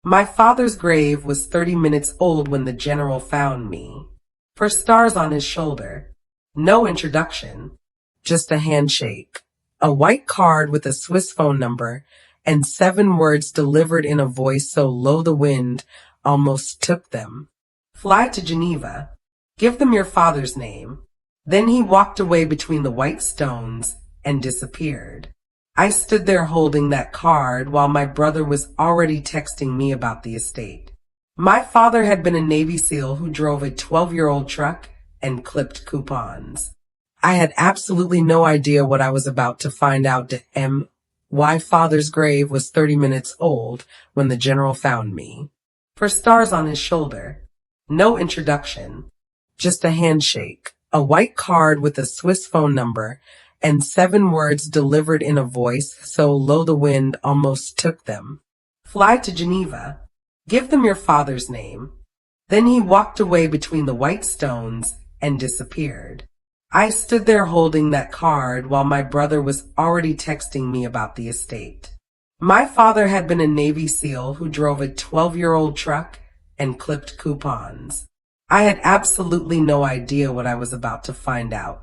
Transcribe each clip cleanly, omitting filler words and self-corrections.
My father's grave was 30 minutes old when the general found me. For stars on his shoulder. No introduction. Just a handshake. A white card with a Swiss phone number and 7 words delivered in a voice so low the wind almost took them. Fly to Geneva. Give them your father's name. Then he walked away between the white stones and disappeared. I stood there holding that card while my brother was already texting me about the estate. My father had been a Navy SEAL who drove a 12-year-old truck and clipped coupons. I had absolutely no idea what I was about to find out. My father's grave was 30 minutes old when the general found me. For stars on his shoulder. No introduction. Just a handshake. A white card with a Swiss phone number and 7 words delivered in a voice so low the wind almost took them. Fly to Geneva. Give them your father's name. Then he walked away between the white stones and disappeared. I stood there holding that card while my brother was already texting me about the estate. My father had been a Navy SEAL who drove a 12-year-old truck and clipped coupons. I had absolutely no idea what I was about to find out.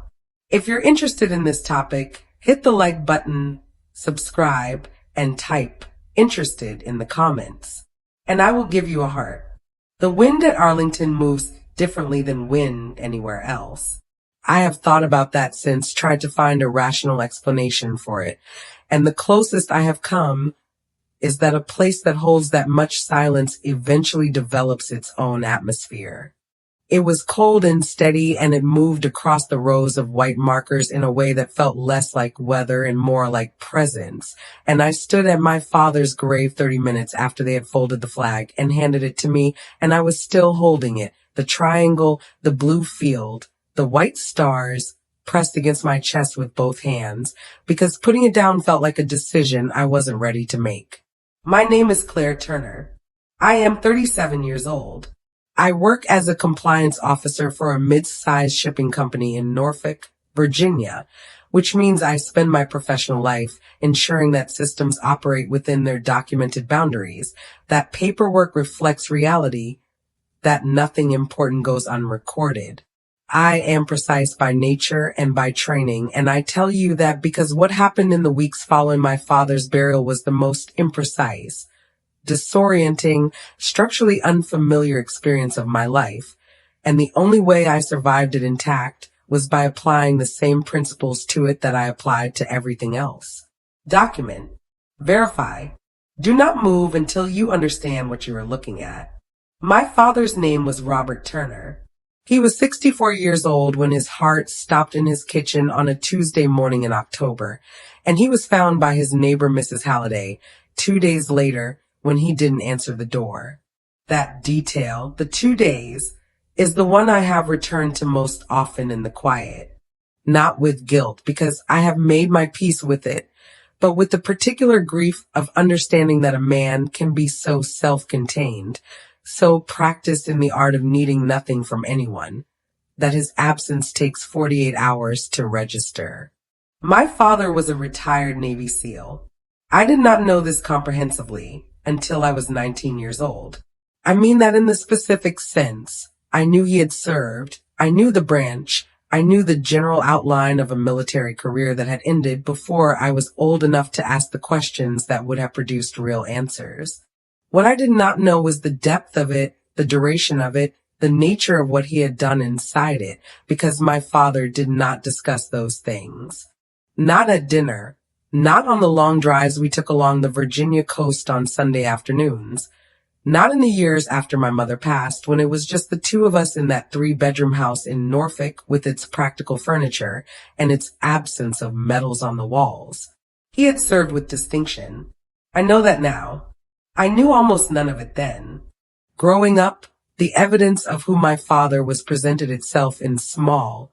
If you're interested in this topic, hit the like button, subscribe, and type "interested" in the comments, and I will give you a heart. The wind at Arlington moves differently than wind anywhere else. I have thought about that since, tried to find a rational explanation for it, and the closest I have come is that a place that holds that much silence eventually develops its own atmosphere. It was cold and steady, and it moved across the rows of white markers in a way that felt less like weather and more like presence. And I stood at my father's grave 30 minutes after they had folded the flag and handed it to me, and I was still holding it. The triangle, the blue field, the white stars pressed against my chest with both hands, because putting it down felt like a decision I wasn't ready to make. My name is Claire Turner. I am 37 years old. I work as a compliance officer for a mid-sized shipping company in Norfolk, Virginia, which means I spend my professional life ensuring that systems operate within their documented boundaries, that paperwork reflects reality, that nothing important goes unrecorded. I am precise by nature and by training, and I tell you that because what happened in the weeks following my father's burial was the most imprecise, disorienting, structurally unfamiliar experience of my life, and the only way I survived it intact was by applying the same principles to it that I applied to everything else. Document. Verify. Do not move until you understand what you are looking at. My father's name was Robert Turner. He was 64 years old when his heart stopped in his kitchen on a Tuesday morning in October, and he was found by his neighbor, Mrs. Halliday, 2 days later when he didn't answer the door. That detail, the 2 days, is the one I have returned to most often in the quiet. Not with guilt, because I have made my peace with it, but with the particular grief of understanding that a man can be so self-contained, so practiced in the art of needing nothing from anyone, that his absence takes 48 hours to register. My father was a retired Navy SEAL. I did not know this comprehensively until I was 19 years old. I mean that in the specific sense. I knew he had served. I knew the branch. I knew the general outline of a military career that had ended before I was old enough to ask the questions that would have produced real answers. What I did not know was the depth of it, the duration of it, the nature of what he had done inside it, because my father did not discuss those things. Not at dinner. Not on the long drives we took along the Virginia coast on Sunday afternoons. Not in the years after my mother passed, when it was just the two of us in that 3-bedroom house in Norfolk with its practical furniture and its absence of medals on the walls. He had served with distinction. I know that now. I knew almost none of it then. Growing up, the evidence of who my father was presented itself in small,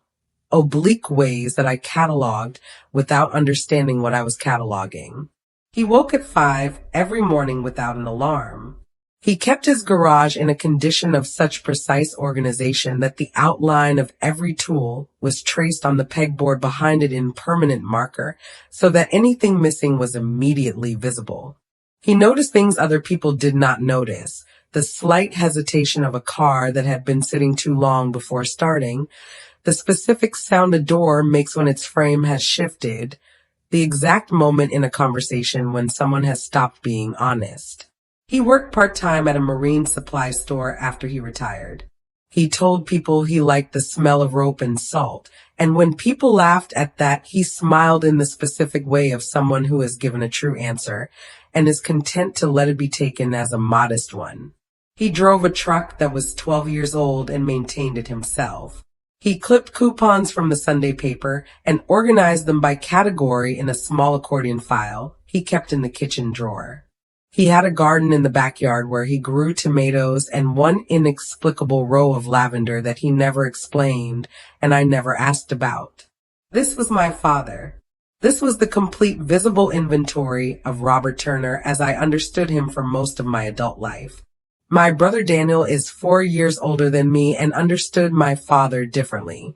oblique ways that I cataloged without understanding what I was cataloging. He woke at 5 every morning without an alarm. He kept his garage in a condition of such precise organization that the outline of every tool was traced on the pegboard behind it in permanent marker, so that anything missing was immediately visible. He noticed things other people did not notice. The slight hesitation of a car that had been sitting too long before starting, the specific sound a door makes when its frame has shifted, the exact moment in a conversation when someone has stopped being honest. He worked part-time at a marine supply store after he retired. He told people he liked the smell of rope and salt, and when people laughed at that, he smiled in the specific way of someone who has given a true answer and is content to let it be taken as a modest one. He drove a truck that was 12 years old and maintained it himself. He clipped coupons from the Sunday paper and organized them by category in a small accordion file he kept in the kitchen drawer. He had a garden in the backyard where he grew tomatoes and one inexplicable row of lavender that he never explained and I never asked about. This was my father. This was the complete visible inventory of Robert Turner as I understood him for most of my adult life. My brother Daniel is 4 years older than me and understood my father differently,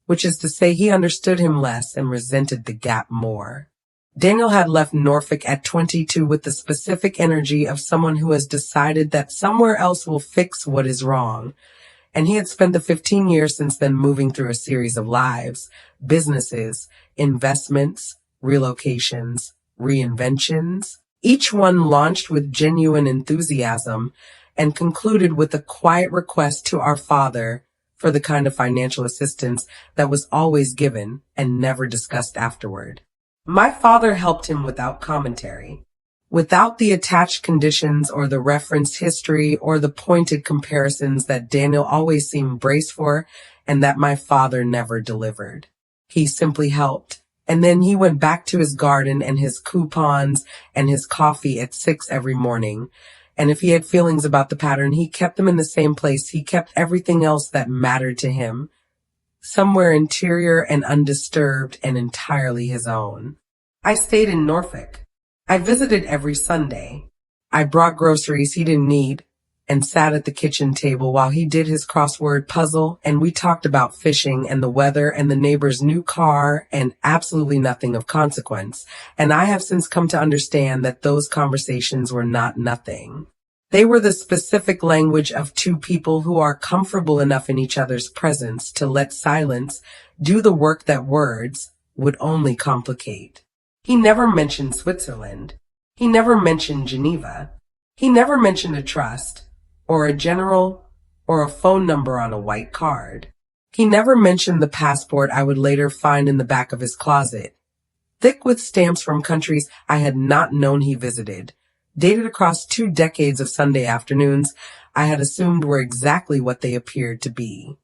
which is to say he understood him less and resented the gap more. Daniel had left Norfolk at 22 with the specific energy of someone who has decided that somewhere else will fix what is wrong. And he had spent the 15 years since then moving through a series of lives, businesses, investments, relocations, reinventions, each one launched with genuine enthusiasm and concluded with a quiet request to our Father for the kind of financial assistance that was always given and never discussed afterward. My father helped him without commentary, without the attached conditions or the referenced history or the pointed comparisons that Daniel always seemed braced for and that my father never delivered. He simply helped. And then he went back to his garden and his coupons and his coffee at 6 every morning. And if he had feelings about the pattern, he kept them in the same place. He kept everything else that mattered to him somewhere interior and undisturbed and entirely his own. I stayed in Norfolk. I visited every Sunday. I brought groceries he didn't need and sat at the kitchen table while he did his crossword puzzle, and we talked about fishing and the weather and the neighbor's new car and absolutely nothing of consequence. And I have since come to understand that those conversations were not nothing. They were the specific language of two people who are comfortable enough in each other's presence to let silence do the work that words would only complicate. He never mentioned Switzerland. He never mentioned Geneva. He never mentioned a trust, or a general, or a phone number on a white card. He never mentioned the passport I would later find in the back of his closet, thick with stamps from countries I had not known he visited, dated across 2 decades of Sunday afternoons I had assumed were exactly what they appeared to be.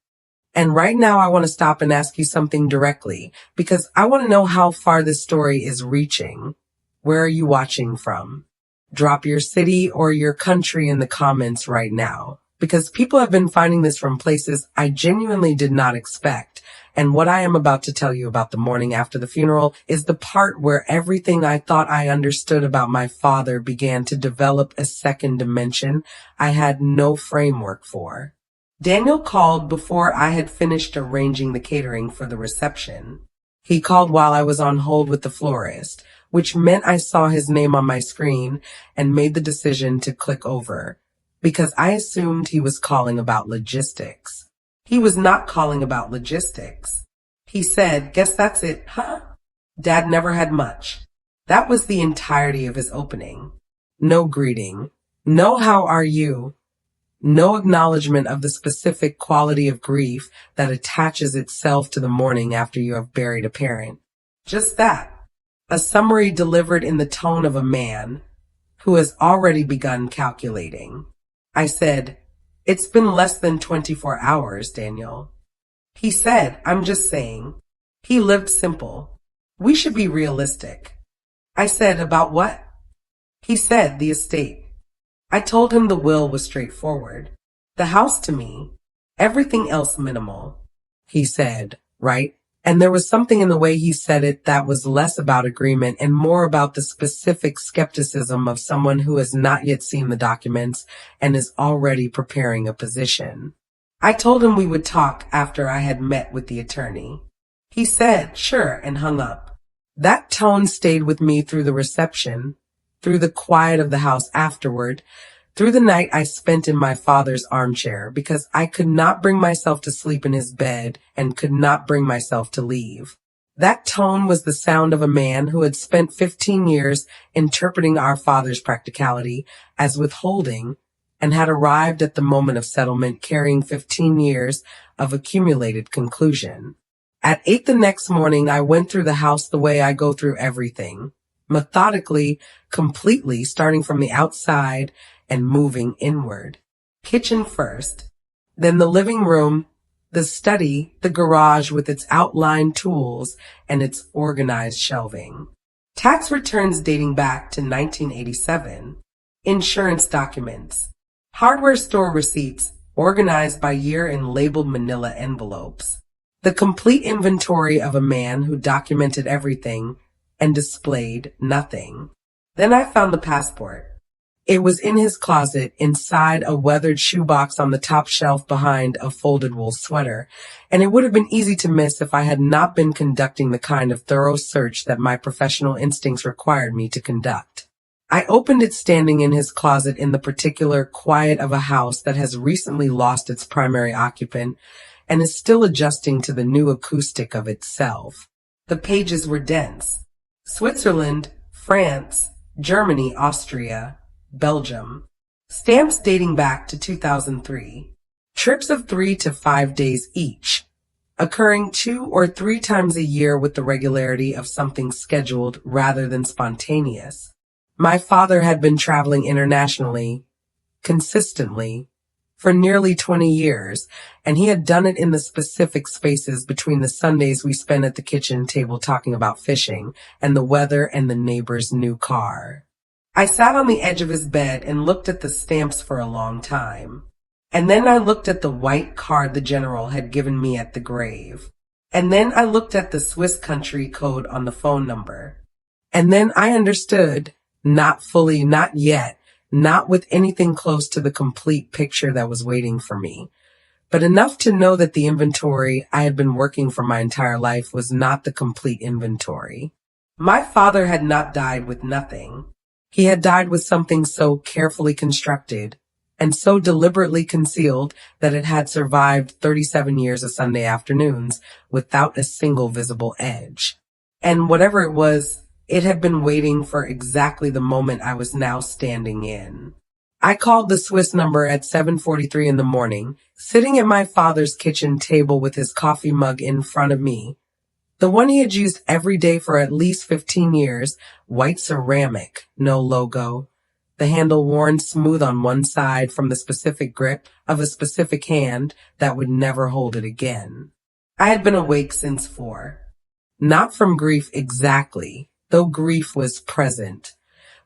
And right now I want to stop and ask you something directly, because I want to know how far this story is reaching. Where are you watching from? Drop your city or your country in the comments right now, because people have been finding this from places I genuinely did not expect. And what I am about to tell you about the morning after the funeral is the part where everything I thought I understood about my father began to develop a second dimension I had no framework for. Daniel called before I had finished arranging the catering for the reception. He called while I was on hold with the florist, which meant I saw his name on my screen and made the decision to click over, because I assumed he was calling about logistics. He was not calling about logistics. He said, "Guess that's it, huh?" Dad never had much. That was the entirety of his opening. No greeting. No how are you. No acknowledgement of the specific quality of grief that attaches itself to the morning after you have buried a parent. Just that. A summary delivered in the tone of a man who has already begun calculating. I said, "It's been less than 24 hours, Daniel." He said, "I'm just saying." He lived simple. We should be realistic. I said, "About what?" He said, "The estate." I told him the will was straightforward. The house to me, everything else minimal. He said, "Right?" And there was something in the way he said it that was less about agreement and more about the specific skepticism of someone who has not yet seen the documents and is already preparing a position. I told him we would talk after I had met with the attorney. He said, "Sure," and hung up. That tone stayed with me through the reception, through the quiet of the house afterward, through the night I spent in my father's armchair because I could not bring myself to sleep in his bed and could not bring myself to leave. That tone was the sound of a man who had spent 15 years interpreting our father's practicality as withholding and had arrived at the moment of settlement carrying 15 years of accumulated conclusion. At 8 the next morning, I went through the house the way I go through everything, methodically, completely, starting from the outside and moving inward. Kitchen first, then the living room, the study, the garage with its outlined tools and its organized shelving. Tax returns dating back to 1987. Insurance documents. Hardware store receipts organized by year in labeled manila envelopes. The complete inventory of a man who documented everything and displayed nothing. Then I found the passport. It was in his closet inside a weathered shoebox on the top shelf behind a folded wool sweater, and it would have been easy to miss if I had not been conducting the kind of thorough search that my professional instincts required me to conduct. I opened it standing in his closet in the particular quiet of a house that has recently lost its primary occupant and is still adjusting to the new acoustic of itself. The pages were dense. Switzerland, France, Germany, Austria, Belgium. Stamps dating back to 2003. Trips of 3 to 5 days each, occurring 2 or 3 times a year with the regularity of something scheduled rather than spontaneous. My father had been traveling internationally, consistently, for nearly 20 years, and he had done it in the specific spaces between the Sundays we spent at the kitchen table talking about fishing and the weather and the neighbor's new car. I sat on the edge of his bed and looked at the stamps for a long time. And then I looked at the white card the general had given me at the grave. And then I looked at the Swiss country code on the phone number. And then I understood, not fully, not yet, not with anything close to the complete picture that was waiting for me, but enough to know that the inventory I had been working for my entire life was not the complete inventory. My father had not died with nothing. He had died with something so carefully constructed and so deliberately concealed that it had survived 37 years of Sunday afternoons without a single visible edge. And whatever it was, it had been waiting for exactly the moment I was now standing in. I called the Swiss number at 7:43 in the morning, sitting at my father's kitchen table with his coffee mug in front of me. The one he had used every day for at least 15 years, white ceramic, no logo. The handle worn smooth on one side from the specific grip of a specific hand that would never hold it again. I had been awake since 4. Not from grief exactly, though grief was present,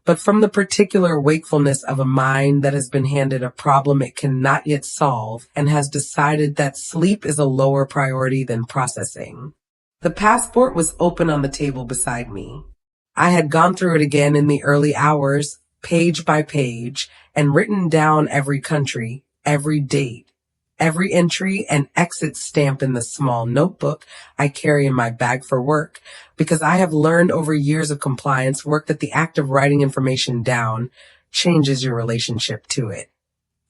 but from the particular wakefulness of a mind that has been handed a problem it cannot yet solve and has decided that sleep is a lower priority than processing. The passport was open on the table beside me. I had gone through it again in the early hours, page by page, and written down every country, every date, every entry and exit stamp in the small notebook I carry in my bag for work, because I have learned over years of compliance work that the act of writing information down changes your relationship to it,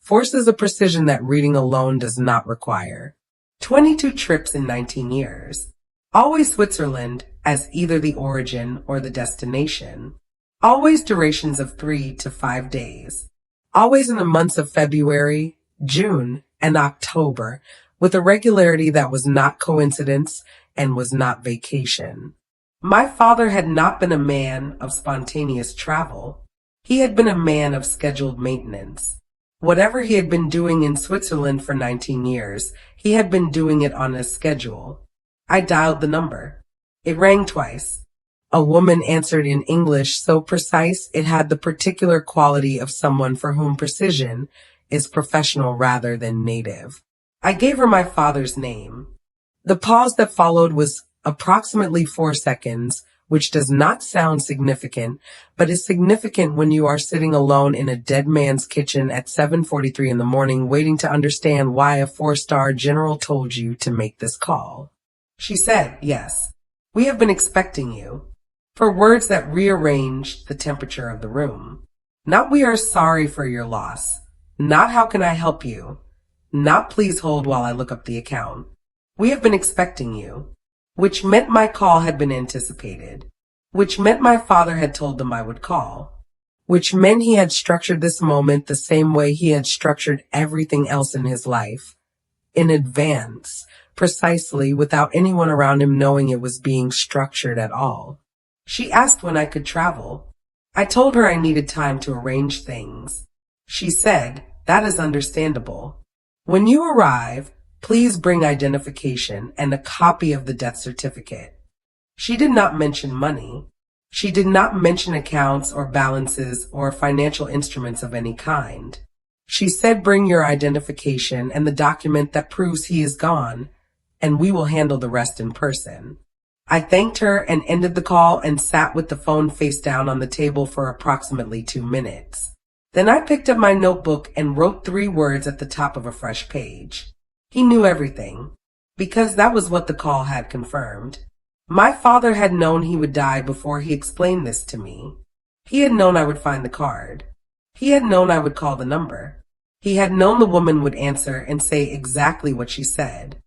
forces a precision that reading alone does not require. 22 trips in 19 years. Always Switzerland as either the origin or the destination. Always durations of 3 to 5 days. Always in the months of February, June, and October, with a regularity that was not coincidence and was not vacation. My father had not been a man of spontaneous travel. He had been a man of scheduled maintenance. Whatever he had been doing in Switzerland for 19 years, he had been doing it on a schedule. I dialed the number. It rang twice. A woman answered in English so precise it had the particular quality of someone for whom precision is professional rather than native. I gave her my father's name. The pause that followed was approximately 4 seconds, which does not sound significant, but is significant when you are sitting alone in a dead man's kitchen at 7:43 in the morning waiting to understand why a 4-star general told you to make this call. She said, "Yes, we have been expecting you." for words that rearranged the temperature of the room. Not "we are sorry for your loss," not "how can I help you," not "please hold while I look up the account." "We have been expecting you," which meant my call had been anticipated, which meant my father had told them I would call, which meant he had structured this moment the same way he had structured everything else in his life, in advance, precisely, without anyone around him knowing it was being structured at all. She asked when I could travel. I told her I needed time to arrange things. She said, "That is understandable. When you arrive, please bring identification and a copy of the death certificate." She did not mention money. She did not mention accounts or balances or financial instruments of any kind. She said, "Bring your identification and the document that proves he is gone, and we will handle the rest in person." I thanked her and ended the call and sat with the phone face down on the table for approximately 2 minutes. Then I picked up my notebook and wrote 3 words at the top of a fresh page. He knew everything, because that was what the call had confirmed. My father had known he would die before he explained this to me. He had known I would find the card. He had known I would call the number. He had known the woman would answer and say exactly what she said.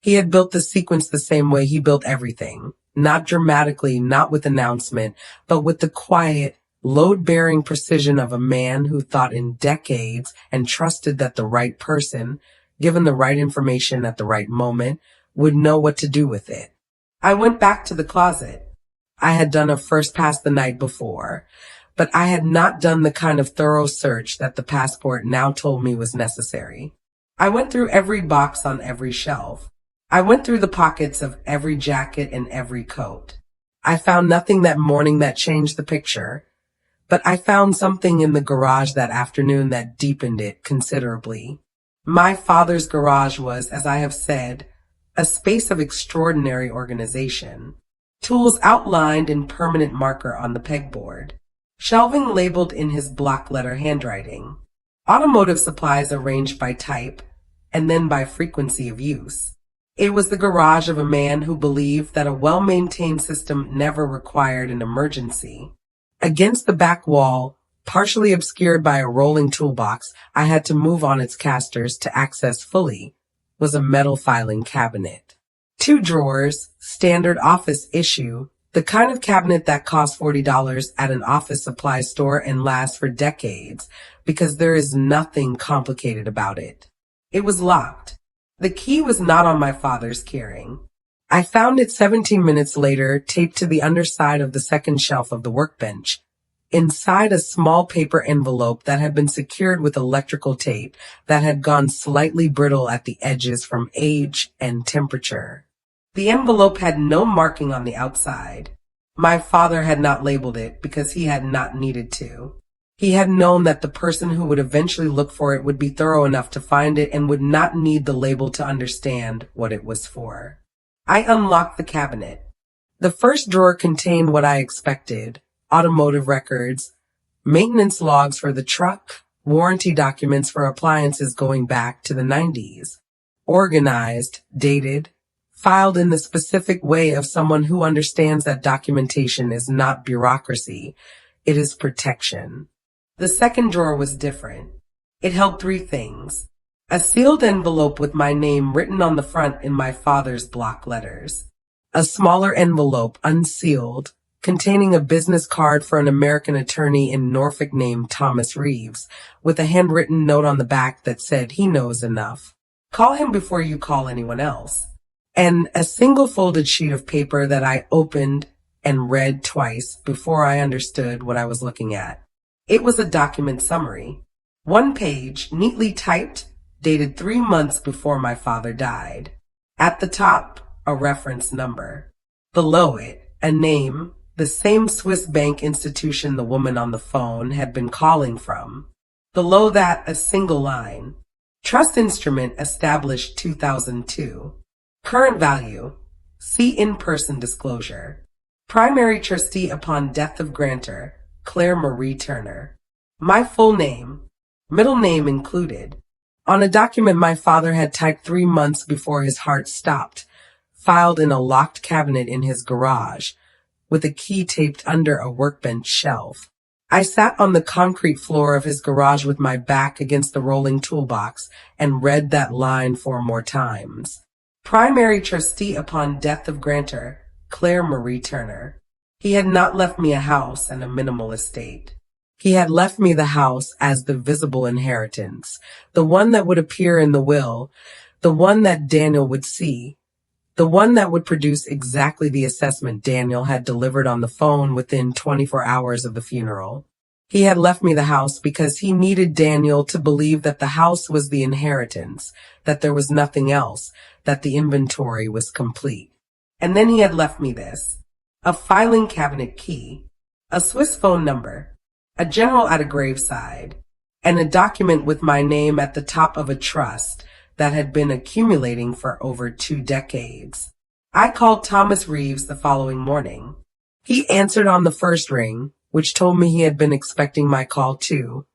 He had built the sequence the same way he built everything, not dramatically, not with announcement, but with the quiet, load-bearing precision of a man who thought in decades and trusted that the right person, given the right information at the right moment, would know what to do with it. I went back to the closet. I had done a first pass the night before, but I had not done the kind of thorough search that the passport now told me was necessary. I went through every box on every shelf. I went through the pockets of every jacket and every coat. I found nothing that morning that changed the picture, but I found something in the garage that afternoon that deepened it considerably. My father's garage was, as I have said, a space of extraordinary organization. Tools outlined in permanent marker on the pegboard. Shelving labeled in his block letter handwriting. Automotive supplies arranged by type and then by frequency of use. It was the garage of a man who believed that a well-maintained system never required an emergency. Against the back wall, partially obscured by a rolling toolbox I had to move on its casters to access fully, was a metal filing cabinet. 2 drawers, standard office issue, the kind of cabinet that costs $40 at an office supply store and lasts for decades, because there is nothing complicated about it. It was locked. The key was not on my father's keyring. I found it 17 minutes later, taped to the underside of the second shelf of the workbench, inside a small paper envelope that had been secured with electrical tape that had gone slightly brittle at the edges from age and temperature. The envelope had no marking on the outside. My father had not labeled it because he had not needed to. He had known that the person who would eventually look for it would be thorough enough to find it and would not need the label to understand what it was for. I unlocked the cabinet. The first drawer contained what I expected: automotive records, maintenance logs for the truck, warranty documents for appliances going back to the 90s. Organized, dated, filed in the specific way of someone who understands that documentation is not bureaucracy, it is protection. The second drawer was different. It held 3 things. A sealed envelope with my name written on the front in my father's block letters. A smaller envelope, unsealed, containing a business card for an American attorney in Norfolk named Thomas Reeves, with a handwritten note on the back that said, "He knows enough. Call him before you call anyone else." And a single folded sheet of paper that I opened and read twice before I understood what I was looking at. It was a document summary. 1 page, neatly typed, dated 3 months before my father died. At the top, a reference number. Below it, a name, the same Swiss bank institution the woman on the phone had been calling from. Below that, a single line. Trust instrument established 2002. Current value. See in-person disclosure. Primary trustee upon death of grantor, Claire Marie Turner. My full name, middle name included. On a document my father had typed 3 months before his heart stopped, filed in a locked cabinet in his garage, with a key taped under a workbench shelf. I sat on the concrete floor of his garage with my back against the rolling toolbox and read that line 4 more times. Primary trustee upon death of grantor, Claire Marie Turner. He had not left me a house and a minimal estate. He had left me the house as the visible inheritance, the one that would appear in the will, the one that Daniel would see, the one that would produce exactly the assessment Daniel had delivered on the phone within 24 hours of the funeral. He had left me the house because he needed Daniel to believe that the house was the inheritance, that there was nothing else, that the inventory was complete. And then he had left me this: a filing cabinet key, a Swiss phone number, a general at a graveside, and a document with my name at the top of a trust that had been accumulating for over 2 decades. I called Thomas Reeves the following morning. He answered on the first ring, which told me he had been expecting my call too,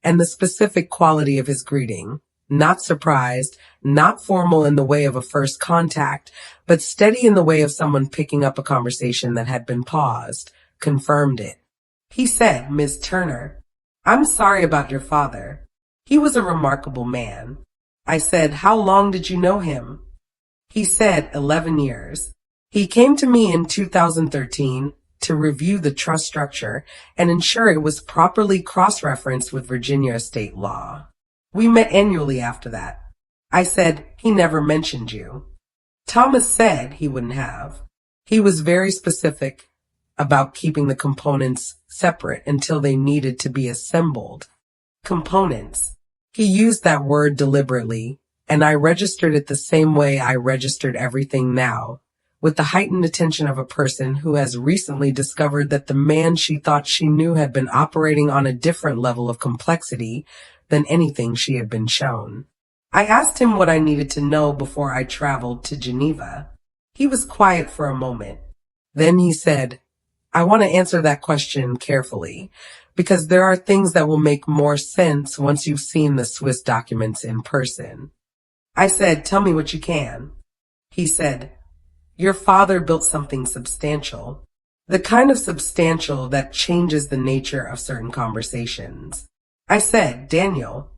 and the specific quality of his greeting, not surprised, not formal in the way of a first contact, but steady in the way of someone picking up a conversation that had been paused, confirmed it. He said, "Miss Turner, I'm sorry about your father. He was a remarkable man." I said, "How long did you know him?" He said, 11 years. He came to me in 2013 to review the trust structure and ensure it was properly cross-referenced with Virginia state law. We met annually after that. I said, "He never mentioned you." Thomas said he wouldn't have. He was very specific about keeping the components separate until they needed to be assembled. Components. He used that word deliberately, and I registered it the same way I registered everything now, with the heightened attention of a person who has recently discovered that the man she thought she knew had been operating on a different level of complexity than anything she had been shown. I asked him what I needed to know before I traveled to Geneva. He was quiet for a moment. Then he said, "I want to answer that question carefully, because there are things that will make more sense once you've seen the Swiss documents in person." I said, "Tell me what you can." He said, "Your father built something substantial, the kind of substantial that changes the nature of certain conversations." I said, "Daniel."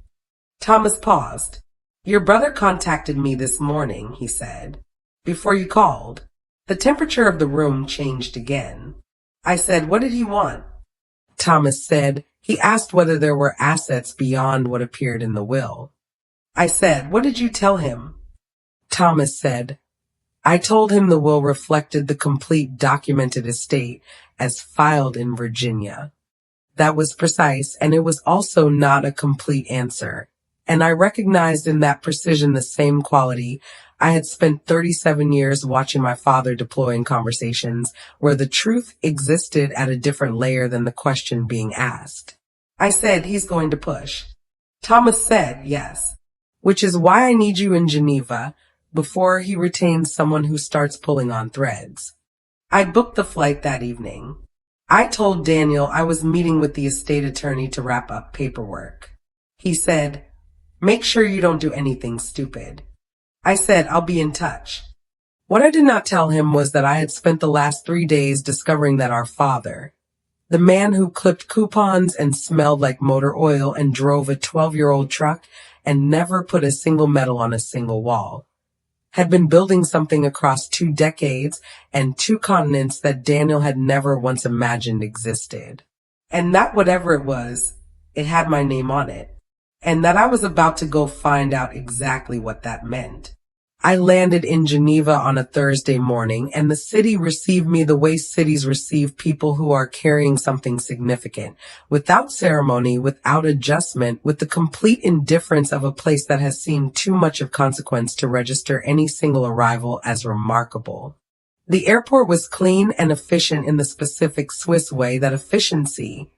Thomas paused. "Your brother contacted me this morning," he said, "before you called." The temperature of the room changed again. I said, "What did he want?" Thomas said, "He asked whether there were assets beyond what appeared in the will." I said, "What did you tell him?" Thomas said, "I told him the will reflected the complete documented estate as filed in Virginia." That was precise, and it was also not a complete answer. And I recognized in that precision the same quality. I had spent 37 years watching my father deploy in conversations where the truth existed at a different layer than the question being asked. I said, "He's going to push." Thomas said, "Yes. Which is why I need you in Geneva before he retains someone who starts pulling on threads." I booked the flight that evening. I told Daniel I was meeting with the estate attorney to wrap up paperwork. He said, "Make sure you don't do anything stupid." I said, "I'll be in touch." What I did not tell him was that I had spent the last 3 days discovering that our father, the man who clipped coupons and smelled like motor oil and drove a 12-year-old truck and never put a single medal on a single wall, had been building something across 2 decades and 2 continents that Daniel had never once imagined existed. And that whatever it was, it had my name on it. And that I was about to go find out exactly what that meant. I landed in Geneva on a Thursday morning, and the city received me the way cities receive people who are carrying something significant, without ceremony, without adjustment, with the complete indifference of a place that has seen too much of consequence to register any single arrival as remarkable. The airport was clean and efficient in the specific Swiss way that efficiency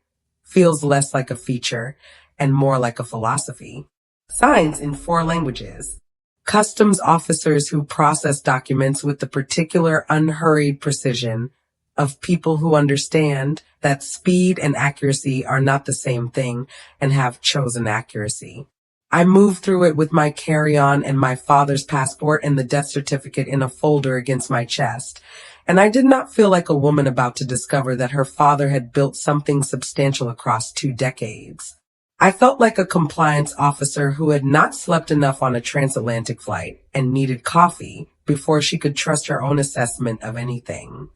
feels less like a feature and more like a philosophy. Signs in 4 languages. Customs officers who process documents with the particular unhurried precision of people who understand that speed and accuracy are not the same thing and have chosen accuracy. I moved through it with my carry-on and my father's passport and the death certificate in a folder against my chest, and I did not feel like a woman about to discover that her father had built something substantial across 2 decades. I felt like a compliance officer who had not slept enough on a transatlantic flight and needed coffee before she could trust her own assessment of anything.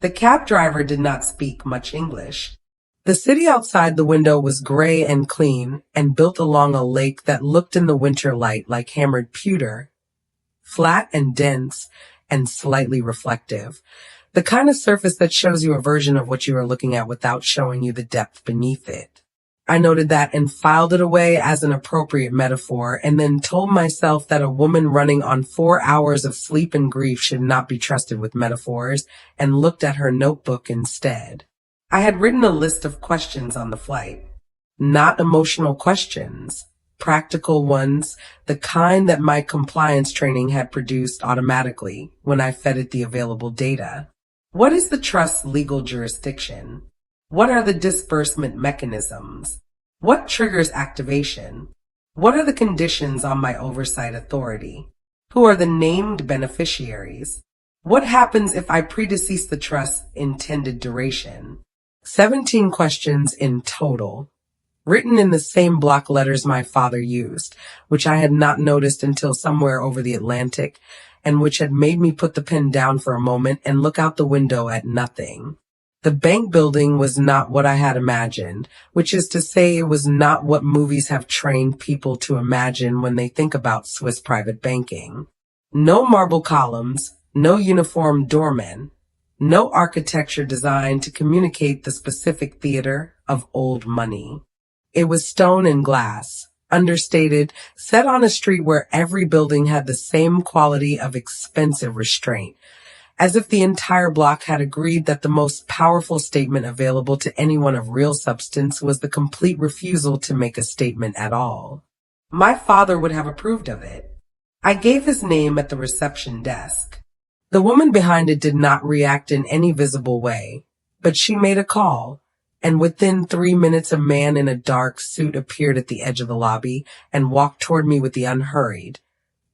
The cab driver did not speak much English. The city outside the window was gray and clean and built along a lake that looked in the winter light like hammered pewter, flat and dense and slightly reflective. The kind of surface that shows you a version of what you are looking at without showing you the depth beneath it. I noted that and filed it away as an appropriate metaphor, and then told myself that a woman running on 4 hours of sleep and grief should not be trusted with metaphors, and looked at her notebook instead. I had written a list of questions on the flight. Not emotional questions, practical ones, the kind that my compliance training had produced automatically when I fed it the available data. What is the trust's legal jurisdiction? What are the disbursement mechanisms? What triggers activation? What are the conditions on my oversight authority? Who are the named beneficiaries? What happens if I predecease the trust's intended duration? 17 questions in total, written in the same block letters my father used, which I had not noticed until somewhere over the Atlantic, and which had made me put the pen down for a moment and look out the window at nothing. The bank building was not what I had imagined, which is to say it was not what movies have trained people to imagine when they think about Swiss private banking. No marble columns, no uniformed doormen, no architecture designed to communicate the specific theater of old money. It was stone and glass, understated, set on a street where every building had the same quality of expensive restraint, as if the entire block had agreed that the most powerful statement available to anyone of real substance was the complete refusal to make a statement at all. My father would have approved of it. I gave his name at the reception desk. The woman behind it did not react in any visible way, but she made a call, and within 3 minutes a man in a dark suit appeared at the edge of the lobby and walked toward me with the unhurried,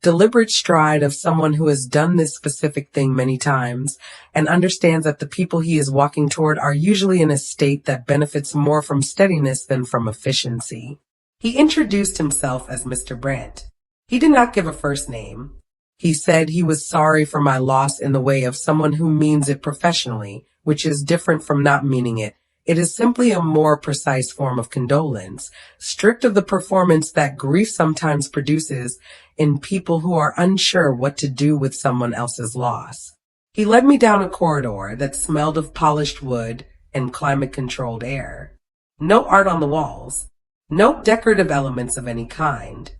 deliberate stride of someone who has done this specific thing many times and understands that the people he is walking toward are usually in a state that benefits more from steadiness than from efficiency. He introduced himself as Mr. Brandt. He did not give a first name. He said he was sorry for my loss in the way of someone who means it professionally, which is different from not meaning it. It is simply a more precise form of condolence, stripped of the performance that grief sometimes produces in people who are unsure what to do with someone else's loss. He led me down a corridor that smelled of polished wood and climate-controlled air. No art on the walls, no decorative elements of any kind,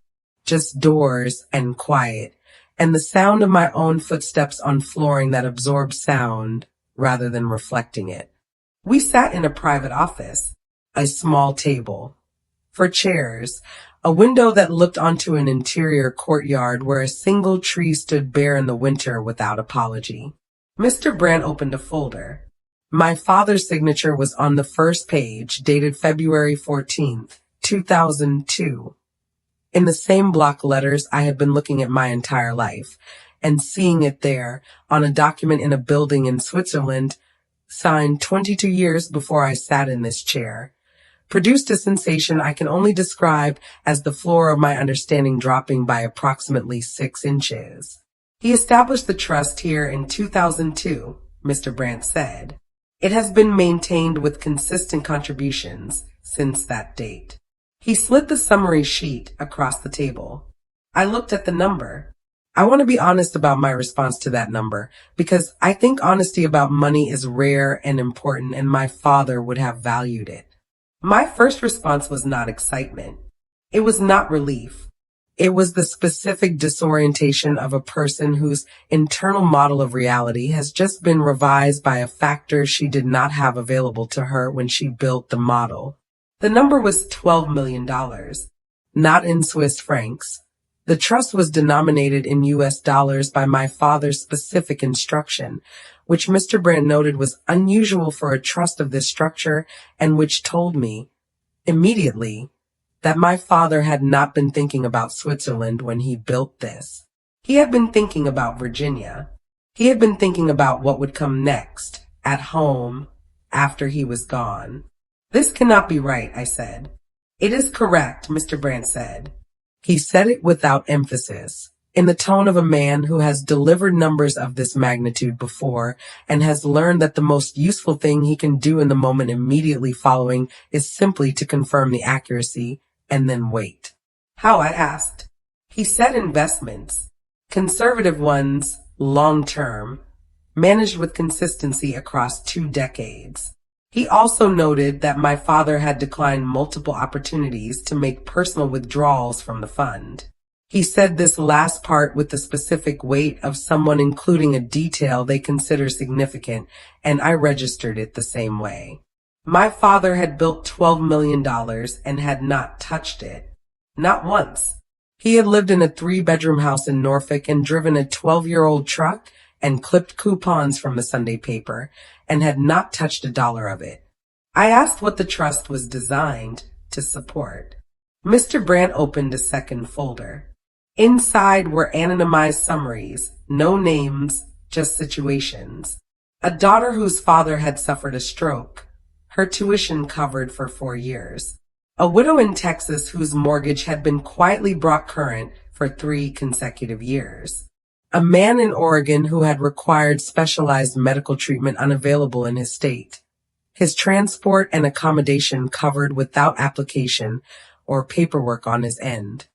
just doors and quiet, and the sound of my own footsteps on flooring that absorbed sound rather than reflecting it. We sat in a private office, a small table, for chairs, a window that looked onto an interior courtyard where a single tree stood bare in the winter without apology. Mr. Brandt opened a folder. My father's signature was on the first page, dated February 14th, 2002. In the same block letters I had been looking at my entire life, and seeing it there, on a document in a building in Switzerland, signed 22 years before I sat in this chair, produced a sensation I can only describe as the floor of my understanding dropping by approximately 6 inches. He established the trust here in 2002, Mr. Brandt said. It has been maintained with consistent contributions since that date. He slid the summary sheet across the table. I looked at the number. I want to be honest about my response to that number, because I think honesty about money is rare and important, and my father would have valued it. My first response was not excitement. It was not relief. It was the specific disorientation of a person whose internal model of reality has just been revised by a factor she did not have available to her when she built the model. The number was $12 million, not in Swiss francs. The trust was denominated in US dollars by my father's specific instruction, which Mr. Brandt noted was unusual for a trust of this structure, and which told me, immediately, that my father had not been thinking about Switzerland when he built this. He had been thinking about Virginia. He had been thinking about what would come next, at home, after he was gone. This cannot be right, I said. It is correct, Mr. Brandt said. He said it without emphasis, in the tone of a man who has delivered numbers of this magnitude before and has learned that the most useful thing he can do in the moment immediately following is simply to confirm the accuracy and then wait. How? I asked. He said investments, conservative ones, long-term, managed with consistency across 2 decades. He also noted that my father had declined multiple opportunities to make personal withdrawals from the fund. He said this last part with the specific weight of someone including a detail they consider significant, and I registered it the same way. My father had built $12 million and had not touched it. Not once. He had lived in a 3-bedroom house in Norfolk and driven a 12-year-old truck and clipped coupons from the Sunday paper, and had not touched $1 of it. I asked what the trust was designed to support. Mr. Brandt opened a second folder. Inside were anonymized summaries, no names, just situations. A daughter whose father had suffered a stroke, her tuition covered for 4 years. A widow in Texas whose mortgage had been quietly brought current for 3 consecutive years. A man in Oregon who had required specialized medical treatment unavailable in his state. His transport and accommodation covered without application or paperwork on his end.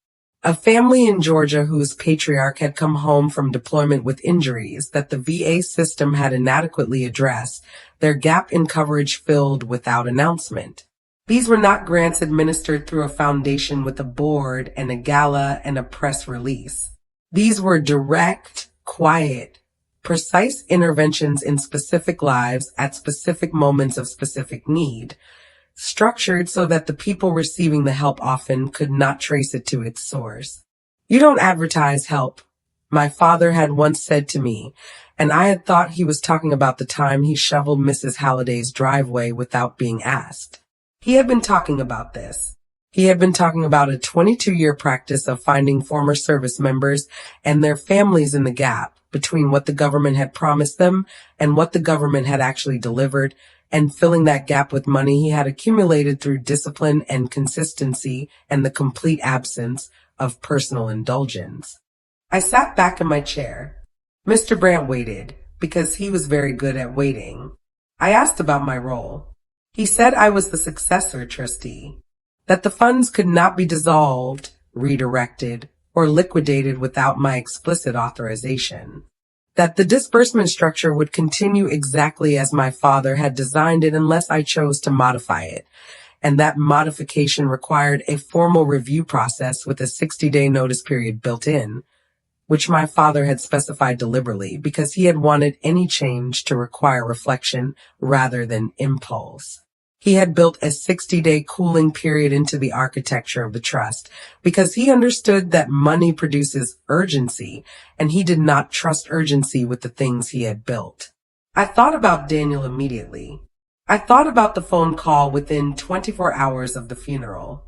A family in Georgia whose patriarch had come home from deployment with injuries that the VA system had inadequately addressed, their gap in coverage filled without announcement. These were not grants administered through a foundation with a board and a gala and a press release. These were direct, quiet, precise interventions in specific lives at specific moments of specific need, structured so that the people receiving the help often could not trace it to its source. You don't advertise help, my father had once said to me, and I had thought he was talking about the time he shoveled Mrs. Halliday's driveway without being asked. He had been talking about this. He had been talking about a 22-year practice of finding former service members and their families in the gap between what the government had promised them and what the government had actually delivered, and filling that gap with money he had accumulated through discipline and consistency and the complete absence of personal indulgence. I sat back in my chair. Mr. Brandt waited, because he was very good at waiting. I asked about my role. He said I was the successor trustee, that the funds could not be dissolved, redirected, or liquidated without my explicit authorization, that the disbursement structure would continue exactly as my father had designed it unless I chose to modify it, and that modification required a formal review process with a 60-day notice period built in, which my father had specified deliberately because he had wanted any change to require reflection rather than impulse. He had built a 60-day cooling period into the architecture of the trust because he understood that money produces urgency, and he did not trust urgency with the things he had built. I thought about Daniel immediately. I thought about the phone call within 24 hours of the funeral.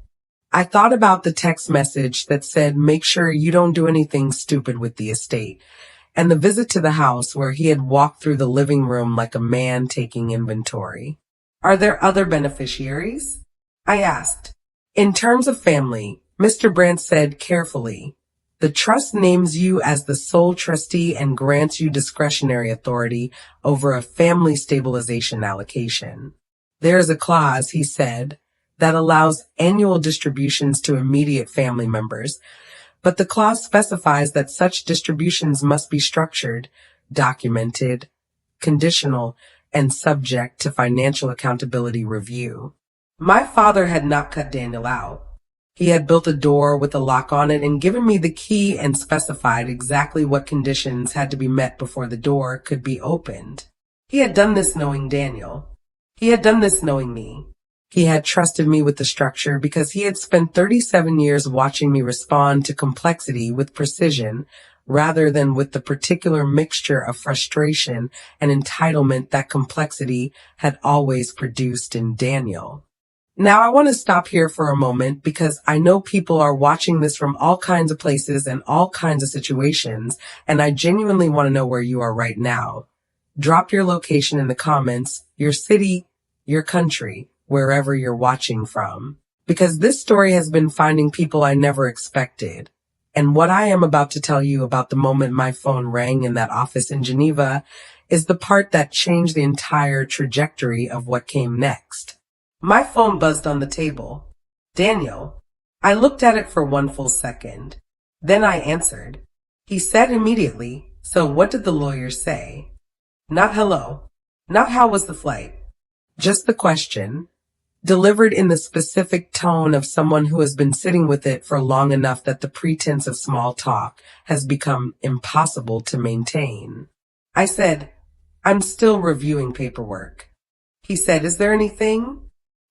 I thought about the text message that said, "Make sure you don't do anything stupid with the estate," and the visit to the house where he had walked through the living room like a man taking inventory. Are there other beneficiaries? I asked. In terms of family, Mr. Brandt said carefully, the trust names you as the sole trustee and grants you discretionary authority over a family stabilization allocation. There is a clause, he said, that allows annual distributions to immediate family members, but the clause specifies that such distributions must be structured, documented, conditional, and subject to financial accountability review. My father had not cut Daniel out. He had built a door with a lock on it and given me the key and specified exactly what conditions had to be met before the door could be opened. He had done this knowing Daniel. He had done this knowing me. He had trusted me with the structure because he had spent 37 years watching me respond to complexity with precision rather than with the particular mixture of frustration and entitlement that complexity had always produced in Daniel. Now, I want to stop here for a moment because I know people are watching this from all kinds of places and all kinds of situations, and I genuinely want to know where you are right now. Drop your location in the comments, your city, your country, wherever you're watching from. Because this story has been finding people I never expected. And what I am about to tell you about the moment my phone rang in that office in Geneva is the part that changed the entire trajectory of what came next. My phone buzzed on the table. Daniel. I looked at it for one full second. Then I answered. He said immediately, "So what did the lawyer say?" Not hello. Not how was the flight. Just the question, delivered in the specific tone of someone who has been sitting with it for long enough that the pretense of small talk has become impossible to maintain. I said, "I'm still reviewing paperwork." He said, "Is there anything?"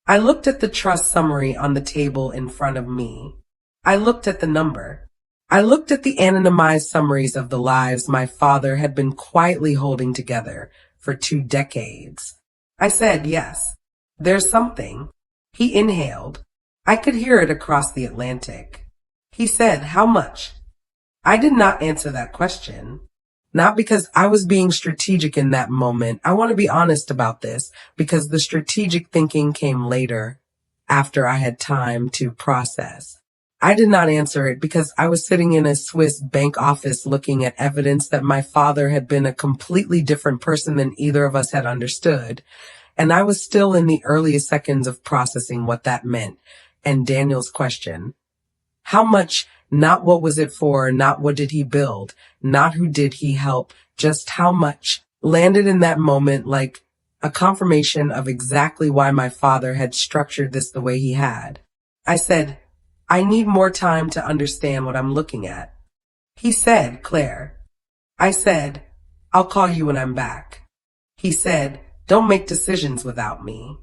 I looked at the trust summary on the table in front of me. I looked at the number. I looked at the anonymized summaries of the lives my father had been quietly holding together for 2 decades. I said, "Yes, there's something." He inhaled. I could hear it across the Atlantic. He said, "How much?" I did not answer that question. Not because I was being strategic in that moment. I want to be honest about this because the strategic thinking came later, after I had time to process. I did not answer it because I was sitting in a Swiss bank office looking at evidence that my father had been a completely different person than either of us had understood. And I was still in the earliest seconds of processing what that meant. And Daniel's question, how much, not what was it for, not what did he build, not who did he help, just how much, landed in that moment like a confirmation of exactly why my father had structured this the way he had. I said, "I need more time to understand what I'm looking at." He said, "Claire." I said, "I'll call you when I'm back." He said, "Don't make decisions without me."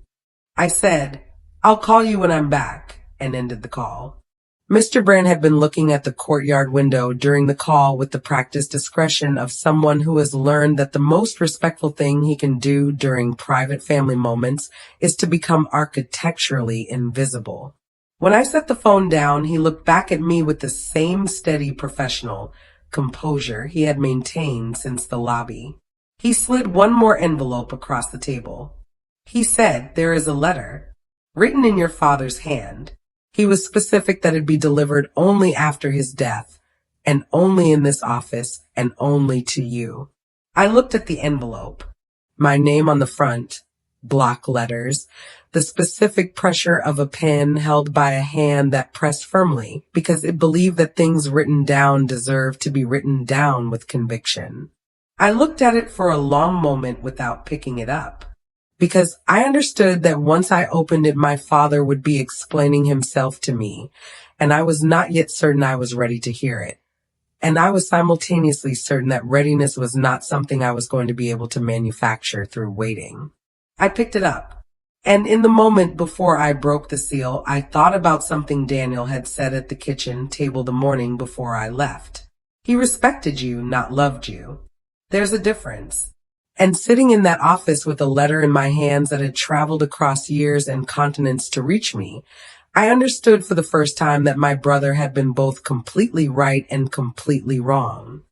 I said, "I'll call you when I'm back," and ended the call. Mr. Brand had been looking at the courtyard window during the call with the practiced discretion of someone who has learned that the most respectful thing he can do during private family moments is to become architecturally invisible. When I set the phone down, he looked back at me with the same steady professional composure he had maintained since the lobby. He slid one more envelope across the table. He said, "There is a letter, written in your father's hand." He was specific that it be delivered only after his death, and only in this office, and only to you. I looked at the envelope. My name on the front, block letters, the specific pressure of a pen held by a hand that pressed firmly, because it believed that things written down deserved to be written down with conviction. I looked at it for a long moment without picking it up, because I understood that once I opened it, my father would be explaining himself to me, and I was not yet certain I was ready to hear it. And I was simultaneously certain that readiness was not something I was going to be able to manufacture through waiting. I picked it up, and in the moment before I broke the seal, I thought about something Daniel had said at the kitchen table the morning before I left. He respected you, not loved you. There's a difference. And sitting in that office with a letter in my hands that had traveled across years and continents to reach me, I understood for the first time that my brother had been both completely right and completely wrong.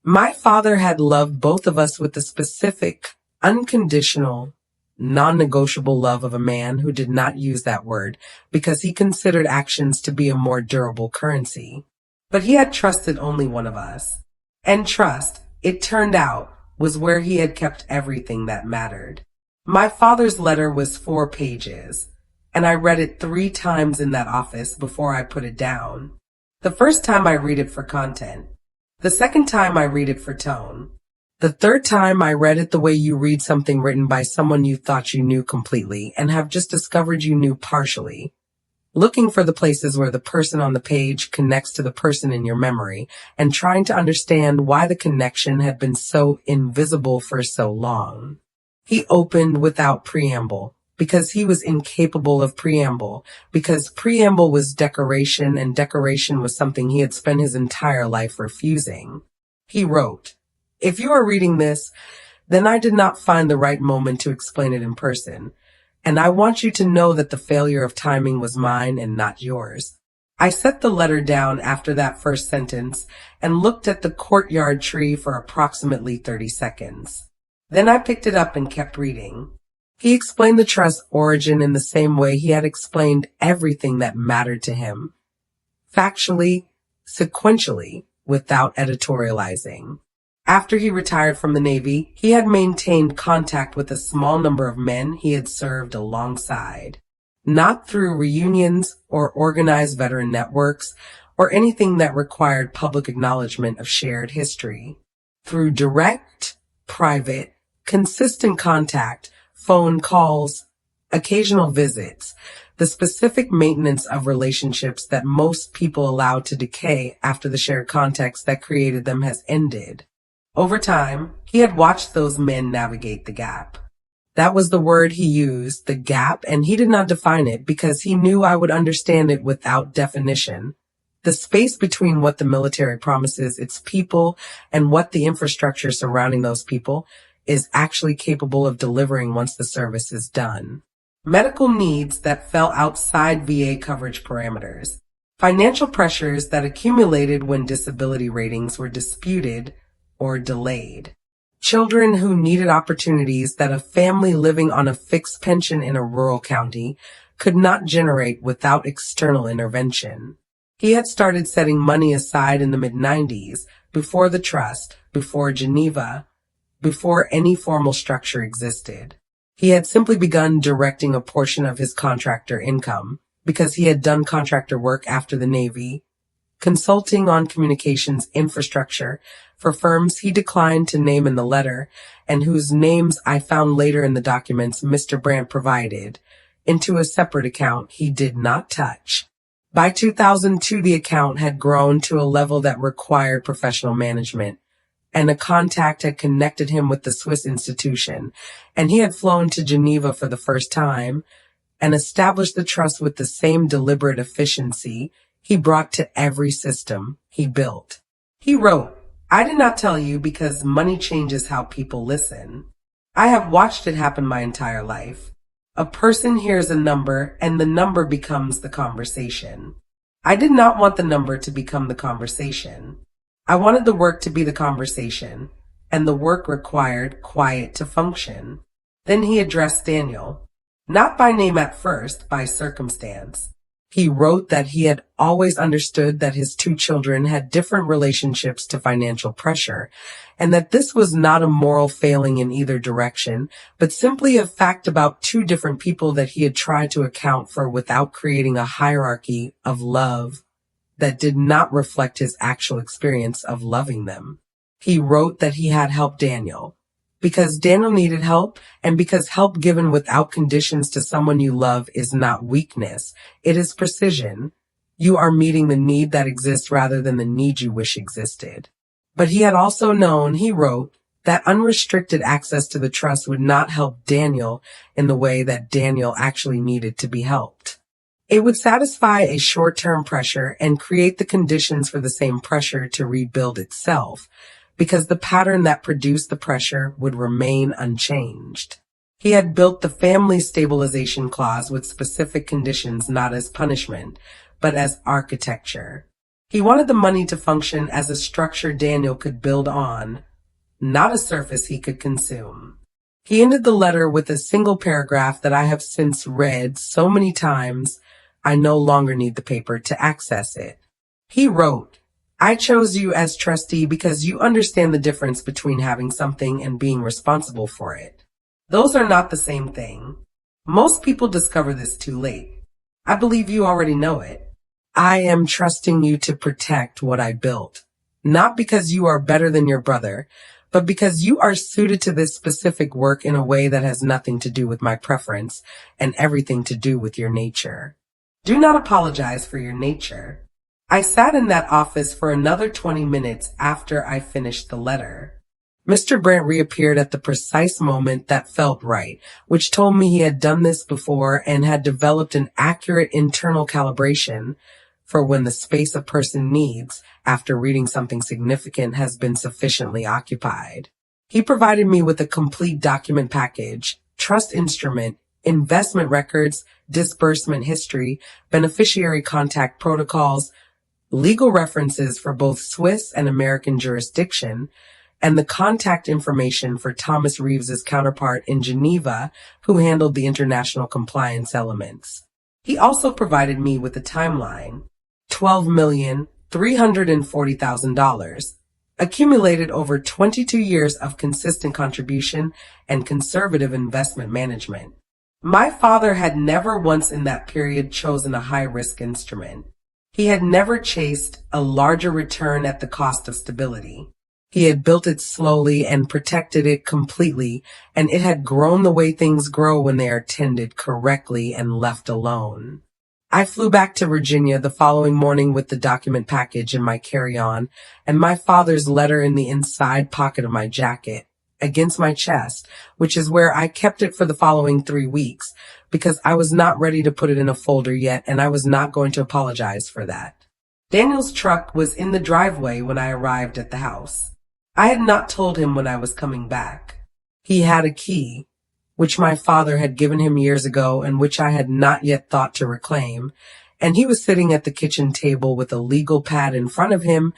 My father had loved both of us with the specific, unconditional, non-negotiable love of a man who did not use that word because he considered actions to be a more durable currency. But he had trusted only one of us. And trust, it turned out, was where he had kept everything that mattered. My father's letter was 4 pages, and I read it 3 times in that office before I put it down. The first time I read it for content. The second time I read it for tone. The third time I read it the way you read something written by someone you thought you knew completely and have just discovered you knew partially. Looking for the places where the person on the page connects to the person in your memory and trying to understand why the connection had been so invisible for so long. He opened without preamble because he was incapable of preamble, because preamble was decoration and decoration was something he had spent his entire life refusing. He wrote, "If you are reading this, then I did not find the right moment to explain it in person. And I want you to know that the failure of timing was mine and not yours. I set the letter down after that first sentence and looked at the courtyard tree for approximately 30 seconds. Then I picked it up and kept reading. He explained the trust's origin in the same way he had explained everything that mattered to him. Factually, sequentially, without editorializing. After he retired from the Navy, he had maintained contact with a small number of men he had served alongside. Not through reunions or organized veteran networks or anything that required public acknowledgement of shared history. Through direct, private, consistent contact, phone calls, occasional visits, the specific maintenance of relationships that most people allow to decay after the shared context that created them has ended. Over time, he had watched those men navigate the gap. That was the word he used, the gap, and he did not define it because he knew I would understand it without definition. The space between what the military promises its people and what the infrastructure surrounding those people is actually capable of delivering once the service is done. Medical needs that fell outside VA coverage parameters. Financial pressures that accumulated when disability ratings were disputed or delayed. Children who needed opportunities that a family living on a fixed pension in a rural county could not generate without external intervention. He had started setting money aside in the mid-90s, before the trust, before Geneva, before any formal structure existed. He had simply begun directing a portion of his contractor income, because he had done contractor work after the Navy, consulting on communications infrastructure for firms he declined to name in the letter and whose names I found later in the documents Mr. Brandt provided, into a separate account he did not touch. By 2002, the account had grown to a level that required professional management, and a contact had connected him with the Swiss institution, and he had flown to Geneva for the first time and established the trust with the same deliberate efficiency he brought to every system he built. He wrote, "I did not tell you because money changes how people listen. I have watched it happen my entire life. A person hears a number and the number becomes the conversation. I did not want the number to become the conversation. I wanted the work to be the conversation, and the work required quiet to function." Then he addressed Daniel, not by name at first, by circumstance. He wrote that he had always understood that his two children had different relationships to financial pressure, and that this was not a moral failing in either direction, but simply a fact about two different people that he had tried to account for without creating a hierarchy of love that did not reflect his actual experience of loving them. He wrote that he had helped Daniel, because Daniel needed help, and because help given without conditions to someone you love is not weakness, it is precision. You are meeting the need that exists rather than the need you wish existed. But he had also known, he wrote, that unrestricted access to the trust would not help Daniel in the way that Daniel actually needed to be helped. It would satisfy a short-term pressure and create the conditions for the same pressure to rebuild itself, because the pattern that produced the pressure would remain unchanged. He had built the family stabilization clause with specific conditions not as punishment, but as architecture. He wanted the money to function as a structure Daniel could build on, not a surface he could consume. He ended the letter with a single paragraph that I have since read so many times I no longer need the paper to access it. He wrote, "I chose you as trustee because you understand the difference between having something and being responsible for it. Those are not the same thing. Most people discover this too late. I believe you already know it. I am trusting you to protect what I built, not because you are better than your brother, but because you are suited to this specific work in a way that has nothing to do with my preference and everything to do with your nature. Do not apologize for your nature." I sat in that office for another 20 minutes after I finished the letter. Mr. Brandt reappeared at the precise moment that felt right, which told me he had done this before and had developed an accurate internal calibration for when the space a person needs after reading something significant has been sufficiently occupied. He provided me with a complete document package, trust instrument, investment records, disbursement history, beneficiary contact protocols, legal references for both Swiss and American jurisdiction, and the contact information for Thomas Reeves's counterpart in Geneva, who handled the international compliance elements. He also provided me with a timeline, $12,340,000, accumulated over 22 years of consistent contribution and conservative investment management. My father had never once in that period chosen a high-risk instrument. He had never chased a larger return at the cost of stability. He had built it slowly and protected it completely, and it had grown the way things grow when they are tended correctly and left alone. I flew back to Virginia the following morning with the document package in my carry-on and my father's letter in the inside pocket of my jacket, against my chest, which is where I kept it for the following 3 weeks, because I was not ready to put it in a folder yet, and I was not going to apologize for that. Daniel's truck was in the driveway when I arrived at the house. I had not told him when I was coming back. He had a key, which my father had given him years ago and which I had not yet thought to reclaim, and he was sitting at the kitchen table with a legal pad in front of him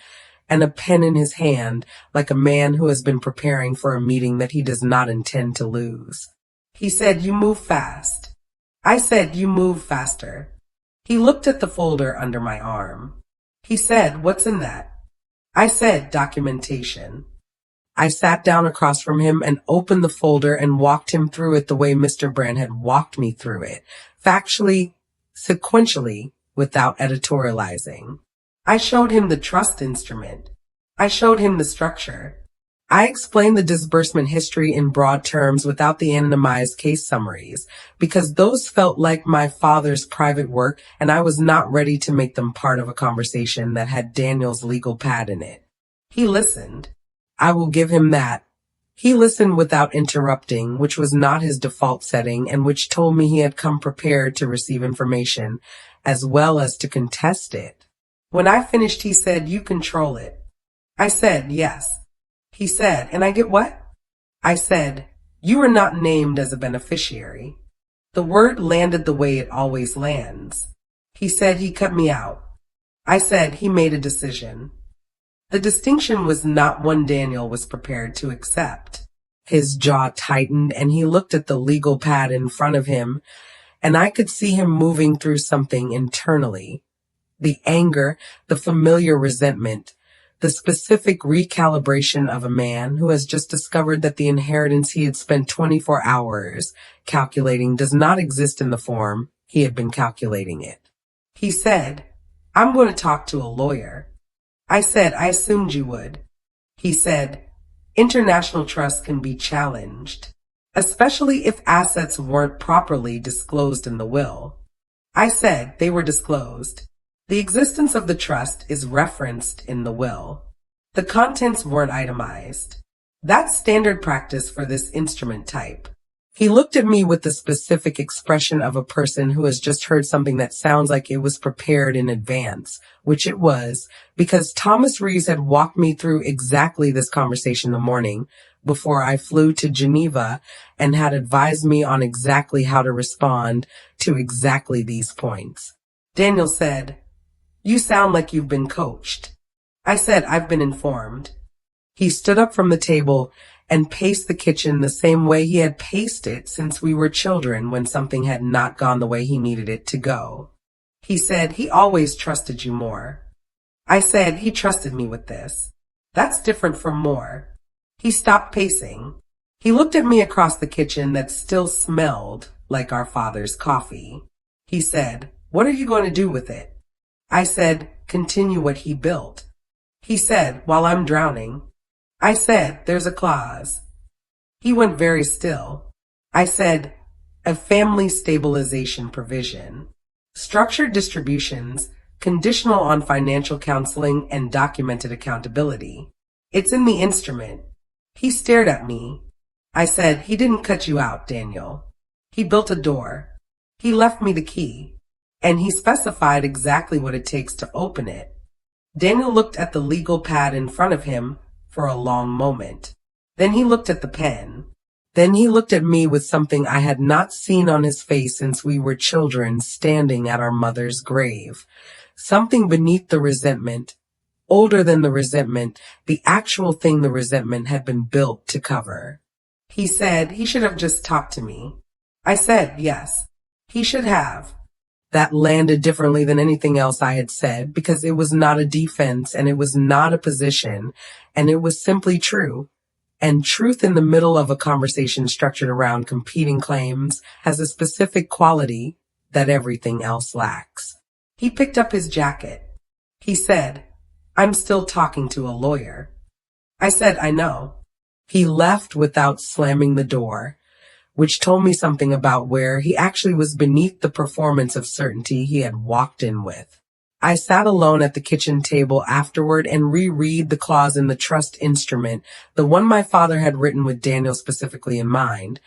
and a pen in his hand, like a man who has been preparing for a meeting that he does not intend to lose. He said, "You move fast." I said, "You move faster." He looked at the folder under my arm. He said, "What's in that?" I said, "Documentation." I sat down across from him and opened the folder and walked him through it the way Mr. Brand had walked me through it, factually, sequentially, without editorializing. I showed him the trust instrument. I showed him the structure. I explained the disbursement history in broad terms without the anonymized case summaries, because those felt like my father's private work, and I was not ready to make them part of a conversation that had Daniel's legal pad in it. He listened. I will give him that. He listened without interrupting, which was not his default setting, and which told me he had come prepared to receive information, as well as to contest it. When I finished, he said, "You control it." I said, "Yes." He said, "And I get what?" I said, "You are not named as a beneficiary." The word landed the way it always lands. He said he cut me out. I said he made a decision. The distinction was not one Daniel was prepared to accept. His jaw tightened and he looked at the legal pad in front of him, and I could see him moving through something internally. The anger, the familiar resentment, the specific recalibration of a man who has just discovered that the inheritance he had spent 24 hours calculating does not exist in the form he had been calculating it. He said, "I'm going to talk to a lawyer." I said, "I assumed you would." He said, "International trust can be challenged, especially if assets weren't properly disclosed in the will." I said, "They were disclosed. The existence of the trust is referenced in the will. The contents weren't itemized. That's standard practice for this instrument type." He looked at me with the specific expression of a person who has just heard something that sounds like it was prepared in advance, which it was, because Thomas Reeves had walked me through exactly this conversation the morning before I flew to Geneva and had advised me on exactly how to respond to exactly these points. Daniel said, "You sound like you've been coached." I said, "I've been informed." He stood up from the table and paced the kitchen the same way he had paced it since we were children when something had not gone the way he needed it to go. He said, "He always trusted you more." I said, "He trusted me with this. That's different from more." He stopped pacing. He looked at me across the kitchen that still smelled like our father's coffee. He said, "What are you going to do with it?" I said, "Continue what he built." He said, "While I'm drowning." I said, "There's a clause." He went very still. I said, "A family stabilization provision. Structured distributions, conditional on financial counseling and documented accountability. It's in the instrument." He stared at me. I said, "He didn't cut you out, Daniel. He built a door. He left me the key. And he specified exactly what it takes to open it." Daniel looked at the legal pad in front of him for a long moment. Then he looked at the pen. Then he looked at me with something I had not seen on his face since we were children standing at our mother's grave. Something beneath the resentment, older than the resentment, the actual thing the resentment had been built to cover. He said he should have just talked to me. I said yes, he should have. That landed differently than anything else I had said because it was not a defense and it was not a position and it was simply true. And truth in the middle of a conversation structured around competing claims has a specific quality that everything else lacks. He picked up his jacket. He said, "I'm still talking to a lawyer." I said, "I know." He left without slamming the door, which told me something about where he actually was beneath the performance of certainty he had walked in with. I sat alone at the kitchen table afterward and reread the clause in the trust instrument, the one my father had written with Daniel specifically in mind,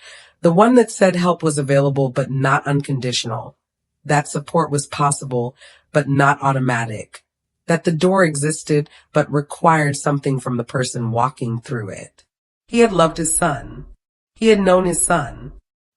the one that said help was available but not unconditional, that support was possible but not automatic, that the door existed but required something from the person walking through it. He had loved his son. He had known his son.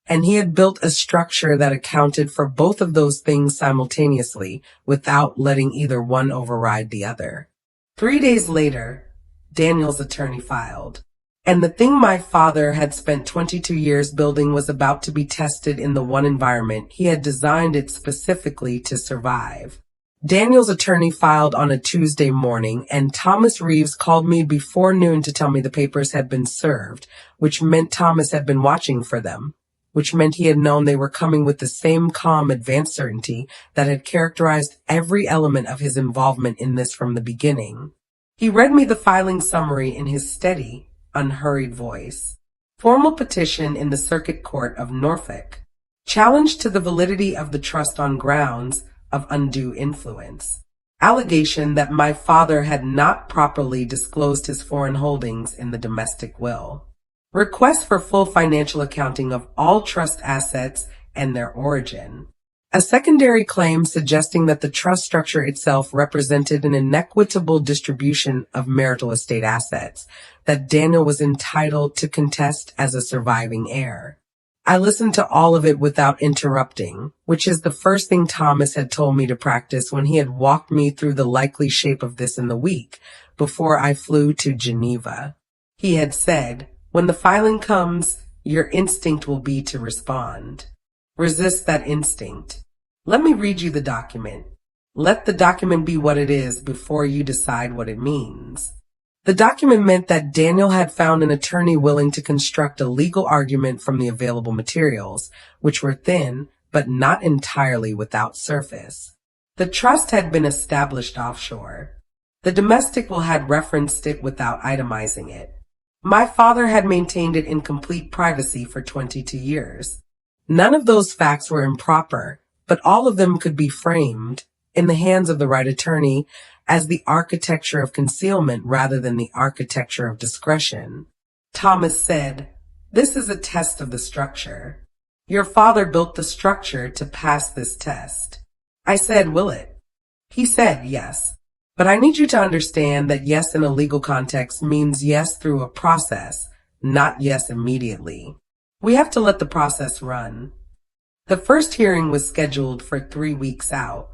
And he had built a structure that accounted for both of those things simultaneously without letting either one override the other. 3 days later, Daniel's attorney filed. And the thing my father had spent 22 years building was about to be tested in the one environment he had designed it specifically to survive. Daniel's attorney filed on a Tuesday morning, and Thomas Reeves called me before noon to tell me the papers had been served, which meant Thomas had been watching for them, which meant he had known they were coming with the same calm, advanced certainty that had characterized every element of his involvement in this from the beginning. He read me the filing summary in his steady, unhurried voice. Formal petition in the Circuit Court of Norfolk. Challenge to the validity of the trust on grounds of undue influence. Allegation that my father had not properly disclosed his foreign holdings in the domestic will. Request for full financial accounting of all trust assets and their origin. A secondary claim suggesting that the trust structure itself represented an inequitable distribution of marital estate assets that Daniel was entitled to contest as a surviving heir. I listened to all of it without interrupting, which is the first thing Thomas had told me to practice when he had walked me through the likely shape of this in the week before I flew to Geneva. He had said, "When the filing comes, your instinct will be to respond. Resist that instinct. Let me read you the document. Let the document be what it is before you decide what it means." The document meant that Daniel had found an attorney willing to construct a legal argument from the available materials, which were thin, but not entirely without surface. The trust had been established offshore. The domestic will had referenced it without itemizing it. My father had maintained it in complete privacy for 22 years. None of those facts were improper, but all of them could be framed, in the hands of the right attorney, as the architecture of concealment rather than the architecture of discretion. Thomas said, "This is a test of the structure. Your father built the structure to pass this test." I said, "Will it?" He said, "Yes. But I need you to understand that yes in a legal context means yes through a process, not yes immediately. We have to let the process run." The first hearing was scheduled for 3 weeks out.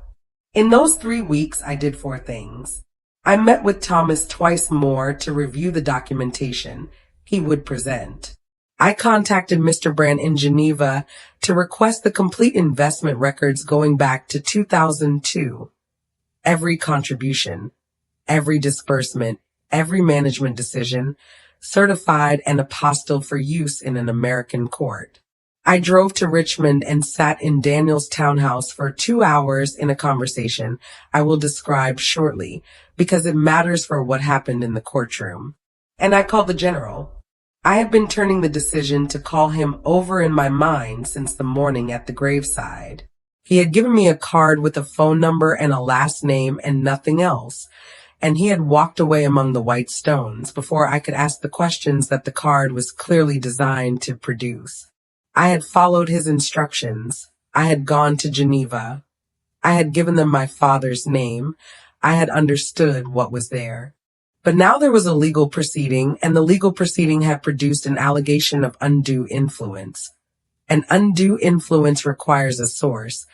In those 3 weeks, I did 4 things. I met with Thomas twice more to review the documentation he would present. I contacted Mr. Brand in Geneva to request the complete investment records going back to 2002. Every contribution, every disbursement, every management decision, certified and apostilled for use in an American court. I drove to Richmond and sat in Daniel's townhouse for 2 hours in a conversation I will describe shortly because it matters for what happened in the courtroom. And I called the general. I had been turning the decision to call him over in my mind since the morning at the graveside. He had given me a card with a phone number and a last name and nothing else, and he had walked away among the white stones before I could ask the questions that the card was clearly designed to produce. I had followed his instructions. I had gone to Geneva. I had given them my father's name. I had understood what was there. But now there was a legal proceeding, and the legal proceeding had produced an allegation of undue influence. An undue influence requires a source,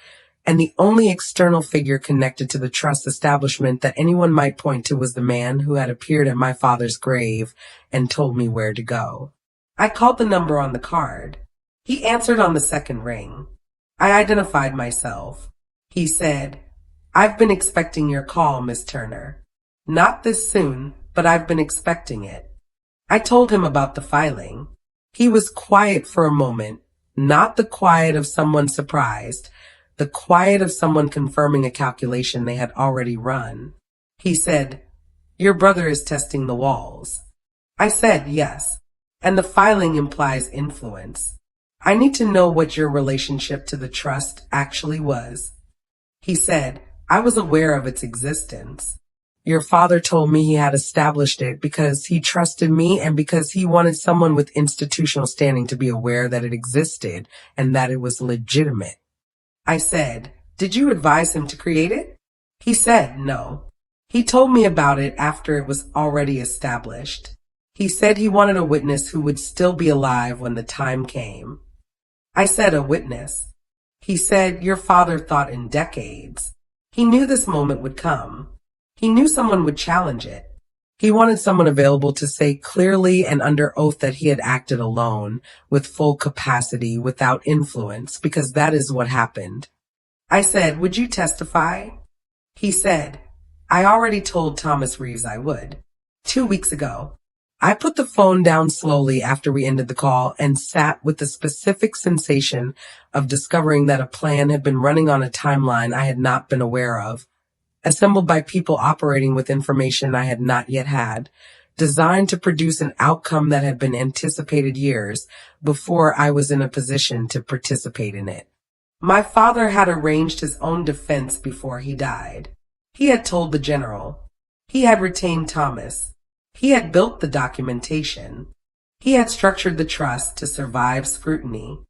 and the only external figure connected to the trust establishment that anyone might point to was the man who had appeared at my father's grave and told me where to go. I called the number on the card. He answered on the second ring. I identified myself. He said, "I've been expecting your call, Miss Turner. Not this soon, but I've been expecting it." I told him about the filing. He was quiet for a moment, not the quiet of someone surprised, the quiet of someone confirming a calculation they had already run. He said, "Your brother is testing the walls." I said, "Yes, and the filing implies influence. I need to know what your relationship to the trust actually was." He said, "I was aware of its existence. Your father told me he had established it because he trusted me and because he wanted someone with institutional standing to be aware that it existed and that it was legitimate." I said, "Did you advise him to create it?" He said, "No. He told me about it after it was already established. He said he wanted a witness who would still be alive when the time came." I said, "A witness?" He said, "Your father thought in decades. He knew this moment would come. He knew someone would challenge it. He wanted someone available to say clearly and under oath that he had acted alone, with full capacity, without influence, because that is what happened." I said, "Would you testify?" He said, "I already told Thomas Reeves I would. 2 weeks ago." I put the phone down slowly after we ended the call and sat with the specific sensation of discovering that a plan had been running on a timeline I had not been aware of, assembled by people operating with information I had not yet had, designed to produce an outcome that had been anticipated years before I was in a position to participate in it. My father had arranged his own defense before he died. He had told the general. He had retained Thomas. He had built the documentation. He had structured the trust to survive scrutiny.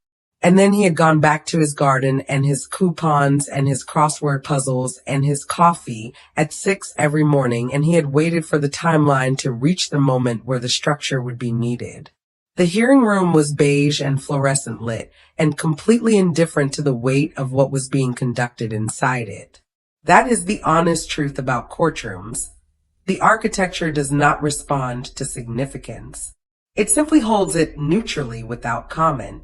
And then he had gone back to his garden and his coupons and his crossword puzzles and his coffee at 6 every morning, and he had waited for the timeline to reach the moment where the structure would be needed. The hearing room was beige and fluorescent lit and completely indifferent to the weight of what was being conducted inside it. That is the honest truth about courtrooms. The architecture does not respond to significance. It simply holds it neutrally without comment.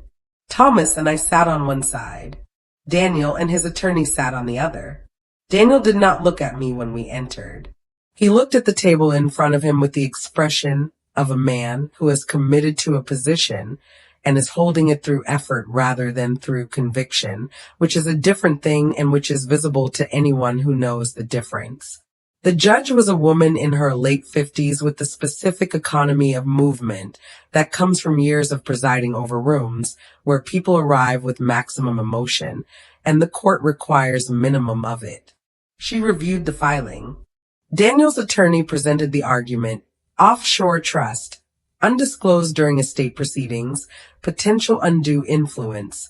Thomas and I sat on one side. Daniel and his attorney sat on the other. Daniel did not look at me when we entered. He looked at the table in front of him with the expression of a man who is committed to a position and is holding it through effort rather than through conviction, which is a different thing and which is visible to anyone who knows the difference. The judge was a woman in her late 50s with the specific economy of movement that comes from years of presiding over rooms where people arrive with maximum emotion, and the court requires minimum of it. She reviewed the filing. Daniel's attorney presented the argument: offshore trust, undisclosed during estate proceedings, potential undue influence,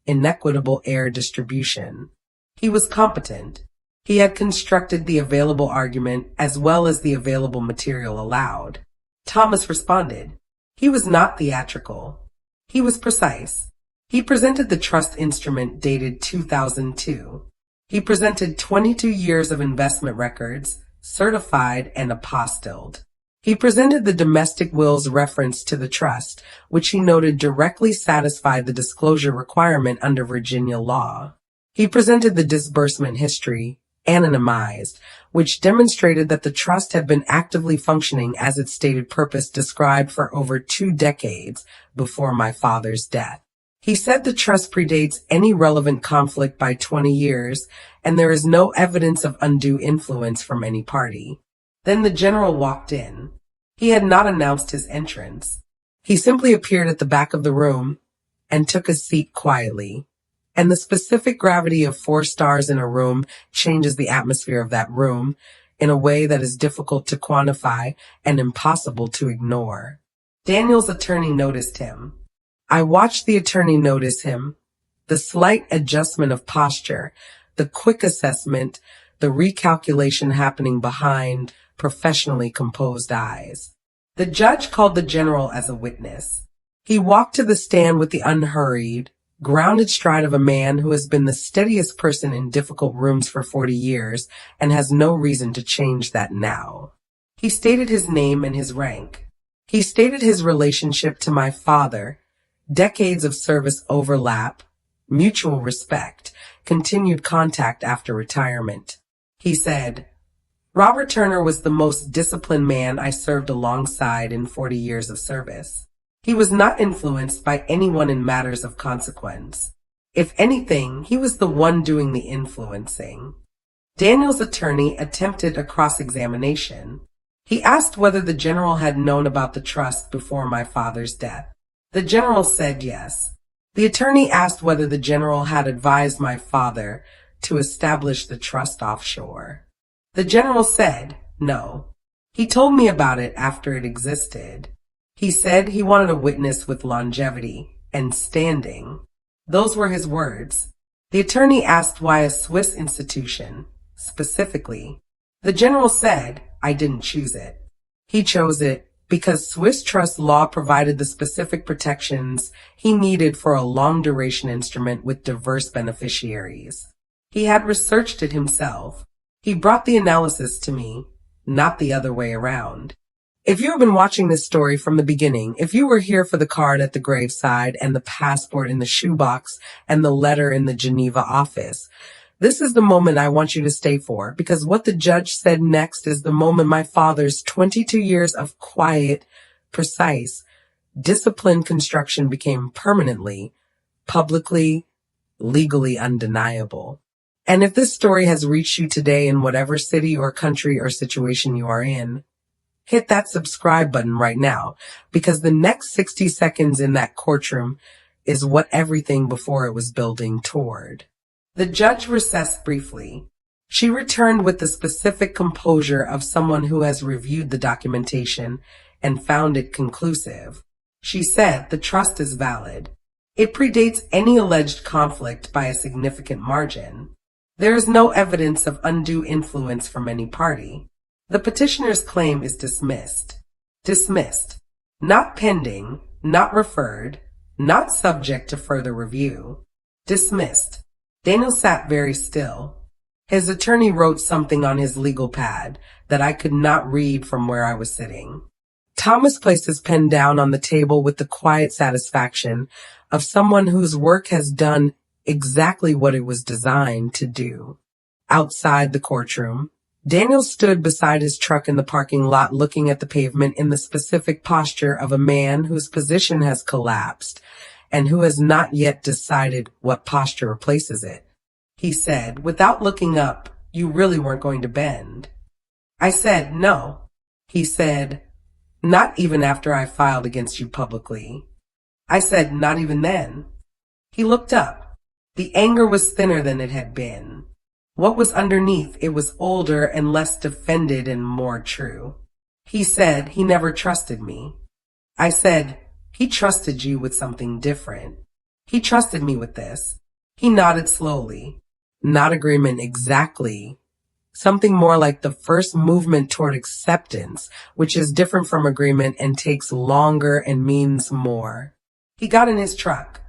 inequitable heir distribution. He was competent. He had constructed the available argument as well as the available material allowed. Thomas responded. He was not theatrical. He was precise. He presented the trust instrument dated 2002. He presented 22 years of investment records, certified and apostilled. He presented the domestic will's reference to the trust, which he noted directly satisfied the disclosure requirement under Virginia law. He presented the disbursement history, anonymized, which demonstrated that the trust had been actively functioning as its stated purpose described for over 2 decades before my father's death. He said the trust predates any relevant conflict by 20 years, and there is no evidence of undue influence from any party. Then the general walked in. He had not announced his entrance. He simply appeared at the back of the room and took a seat quietly. And the specific gravity of 4 stars in a room changes the atmosphere of that room in a way that is difficult to quantify and impossible to ignore. Daniel's attorney noticed him. I watched the attorney notice him. The slight adjustment of posture, the quick assessment, the recalculation happening behind professionally composed eyes. The judge called the general as a witness. He walked to the stand with the unhurried, grounded stride of a man who has been the steadiest person in difficult rooms for 40 years and has no reason to change that now. He stated his name and his rank. He stated his relationship to my father, decades of service overlap, mutual respect, continued contact after retirement. He said, Robert Turner was the most disciplined man I served alongside in 40 years of service. He was not influenced by anyone in matters of consequence. If anything, he was the one doing the influencing. Daniel's attorney attempted a cross-examination. He asked whether the general had known about the trust before my father's death. The general said yes. The attorney asked whether the general had advised my father to establish the trust offshore. The general said no. He told me about it after it existed. He said he wanted a witness with longevity and standing. Those were his words. The attorney asked why a Swiss institution, specifically. The general said, I didn't choose it. He chose it because Swiss trust law provided the specific protections he needed for a long-duration instrument with diverse beneficiaries. He had researched it himself. He brought the analysis to me, not the other way around. If you have been watching this story from the beginning, if you were here for the card at the graveside and the passport in the shoebox and the letter in the Geneva office, this is the moment I want you to stay for, because what the judge said next is the moment my father's 22 years of quiet, precise, disciplined construction became permanently, publicly, legally undeniable. And if this story has reached you today in whatever city or country or situation you are in, hit that subscribe button right now, because the next 60 seconds in that courtroom is what everything before it was building toward. The judge recessed briefly. She returned with the specific composure of someone who has reviewed the documentation and found it conclusive. She said the trust is valid. It predates any alleged conflict by a significant margin. There is no evidence of undue influence from any party. The petitioner's claim is dismissed. Dismissed. Not pending, not referred, not subject to further review. Dismissed. Daniel sat very still. His attorney wrote something on his legal pad that I could not read from where I was sitting. Thomas placed his pen down on the table with the quiet satisfaction of someone whose work has done exactly what it was designed to do. Outside the courtroom, Daniel stood beside his truck in the parking lot looking at the pavement in the specific posture of a man whose position has collapsed and who has not yet decided what posture replaces it. He said, without looking up, you really weren't going to bend. I said, no. He said, not even after I filed against you publicly. I said, not even then. He looked up. The anger was thinner than it had been. What was underneath it was older and less defended and more true. He said he never trusted me. I said, he trusted you with something different. He trusted me with this. He nodded slowly. Not agreement exactly. Something more like the first movement toward acceptance, which is different from agreement and takes longer and means more. He got in his truck.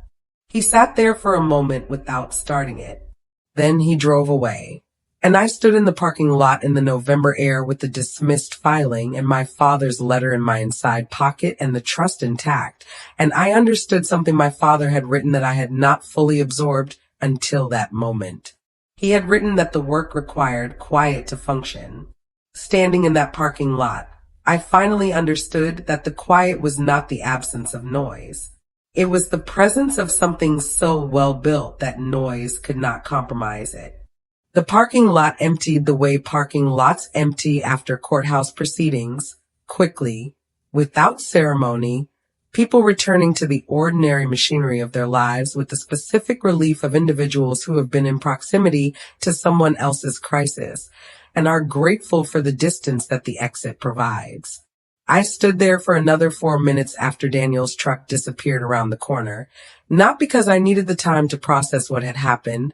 He sat there for a moment without starting it. Then he drove away, and I stood in the parking lot in the November air with the dismissed filing and my father's letter in my inside pocket and the trust intact, and I understood something my father had written that I had not fully absorbed until that moment. He had written that the work required quiet to function. Standing in that parking lot, I finally understood that the quiet was not the absence of noise. It was the presence of something so well built that noise could not compromise it. The parking lot emptied the way parking lots empty after courthouse proceedings, quickly, without ceremony, people returning to the ordinary machinery of their lives with the specific relief of individuals who have been in proximity to someone else's crisis and are grateful for the distance that the exit provides. I stood there for another 4 minutes after Daniel's truck disappeared around the corner, not because I needed the time to process what had happened,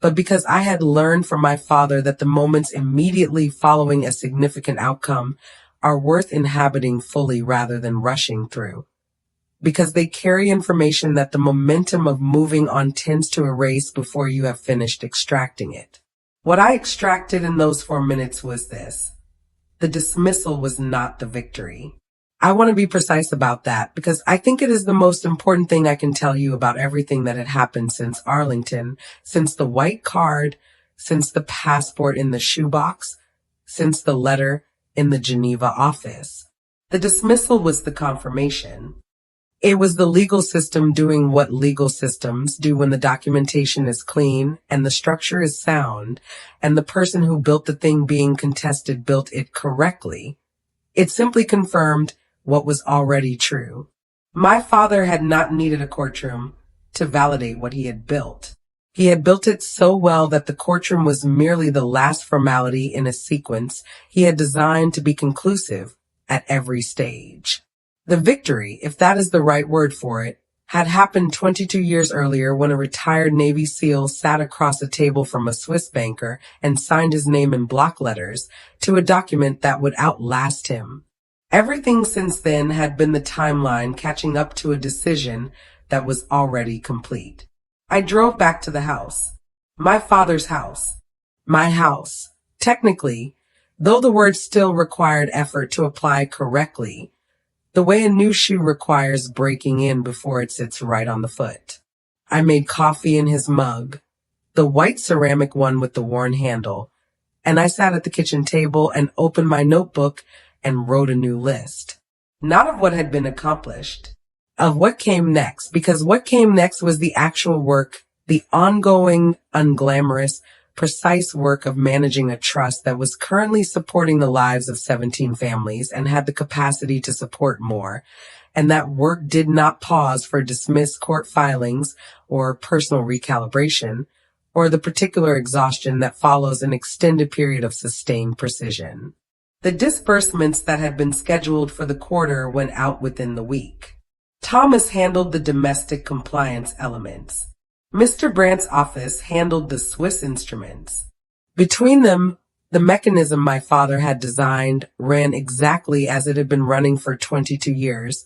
but because I had learned from my father that the moments immediately following a significant outcome are worth inhabiting fully rather than rushing through. Because they carry information that the momentum of moving on tends to erase before you have finished extracting it. What I extracted in those 4 minutes was this. The dismissal was not the victory. I want to be precise about that because I think it is the most important thing I can tell you about everything that had happened since Arlington, since the white card, since the passport in the shoebox, since the letter in the Geneva office. The dismissal was the confirmation. It was the legal system doing what legal systems do when the documentation is clean and the structure is sound, and the person who built the thing being contested built it correctly. It simply confirmed what was already true. My father had not needed a courtroom to validate what he had built. He had built it so well that the courtroom was merely the last formality in a sequence he had designed to be conclusive at every stage. The victory, if that is the right word for it, had happened 22 years earlier when a retired Navy SEAL sat across a table from a Swiss banker and signed his name in block letters to a document that would outlast him. Everything since then had been the timeline catching up to a decision that was already complete. I drove back to the house. My father's house. My house. Technically, though the word still required effort to apply correctly, the way a new shoe requires breaking in before it sits right on the foot. I made coffee in his mug, the white ceramic one with the worn handle, and I sat at the kitchen table and opened my notebook and wrote a new list. Not of what had been accomplished, of what came next, because what came next was the actual work, the ongoing, unglamorous, precise work of managing a trust that was currently supporting the lives of 17 families and had the capacity to support more. And that work did not pause for dismissed court filings or personal recalibration or the particular exhaustion that follows an extended period of sustained precision. The disbursements that had been scheduled for the quarter went out within the week. Thomas handled the domestic compliance elements. Mr. Brandt's office handled the Swiss instruments. Between them, the mechanism my father had designed ran exactly as it had been running for 22 years,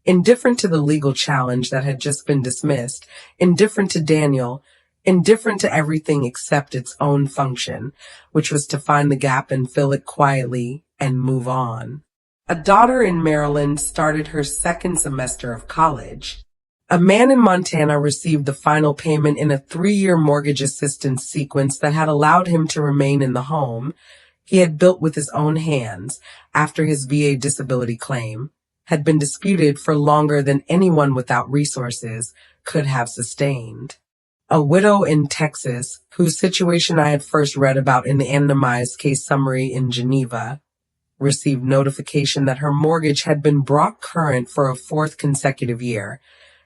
indifferent to the legal challenge that had just been dismissed, indifferent to Daniel, indifferent to everything except its own function, which was to find the gap and fill it quietly and move on. A daughter in Maryland started her second semester of college. A man in Montana received the final payment in a 3-year mortgage assistance sequence that had allowed him to remain in the home he had built with his own hands after his VA disability claim had been disputed for longer than anyone without resources could have sustained. A widow in Texas, whose situation I had first read about in the anonymized case summary in Geneva, received notification that her mortgage had been brought current for a 4th consecutive year.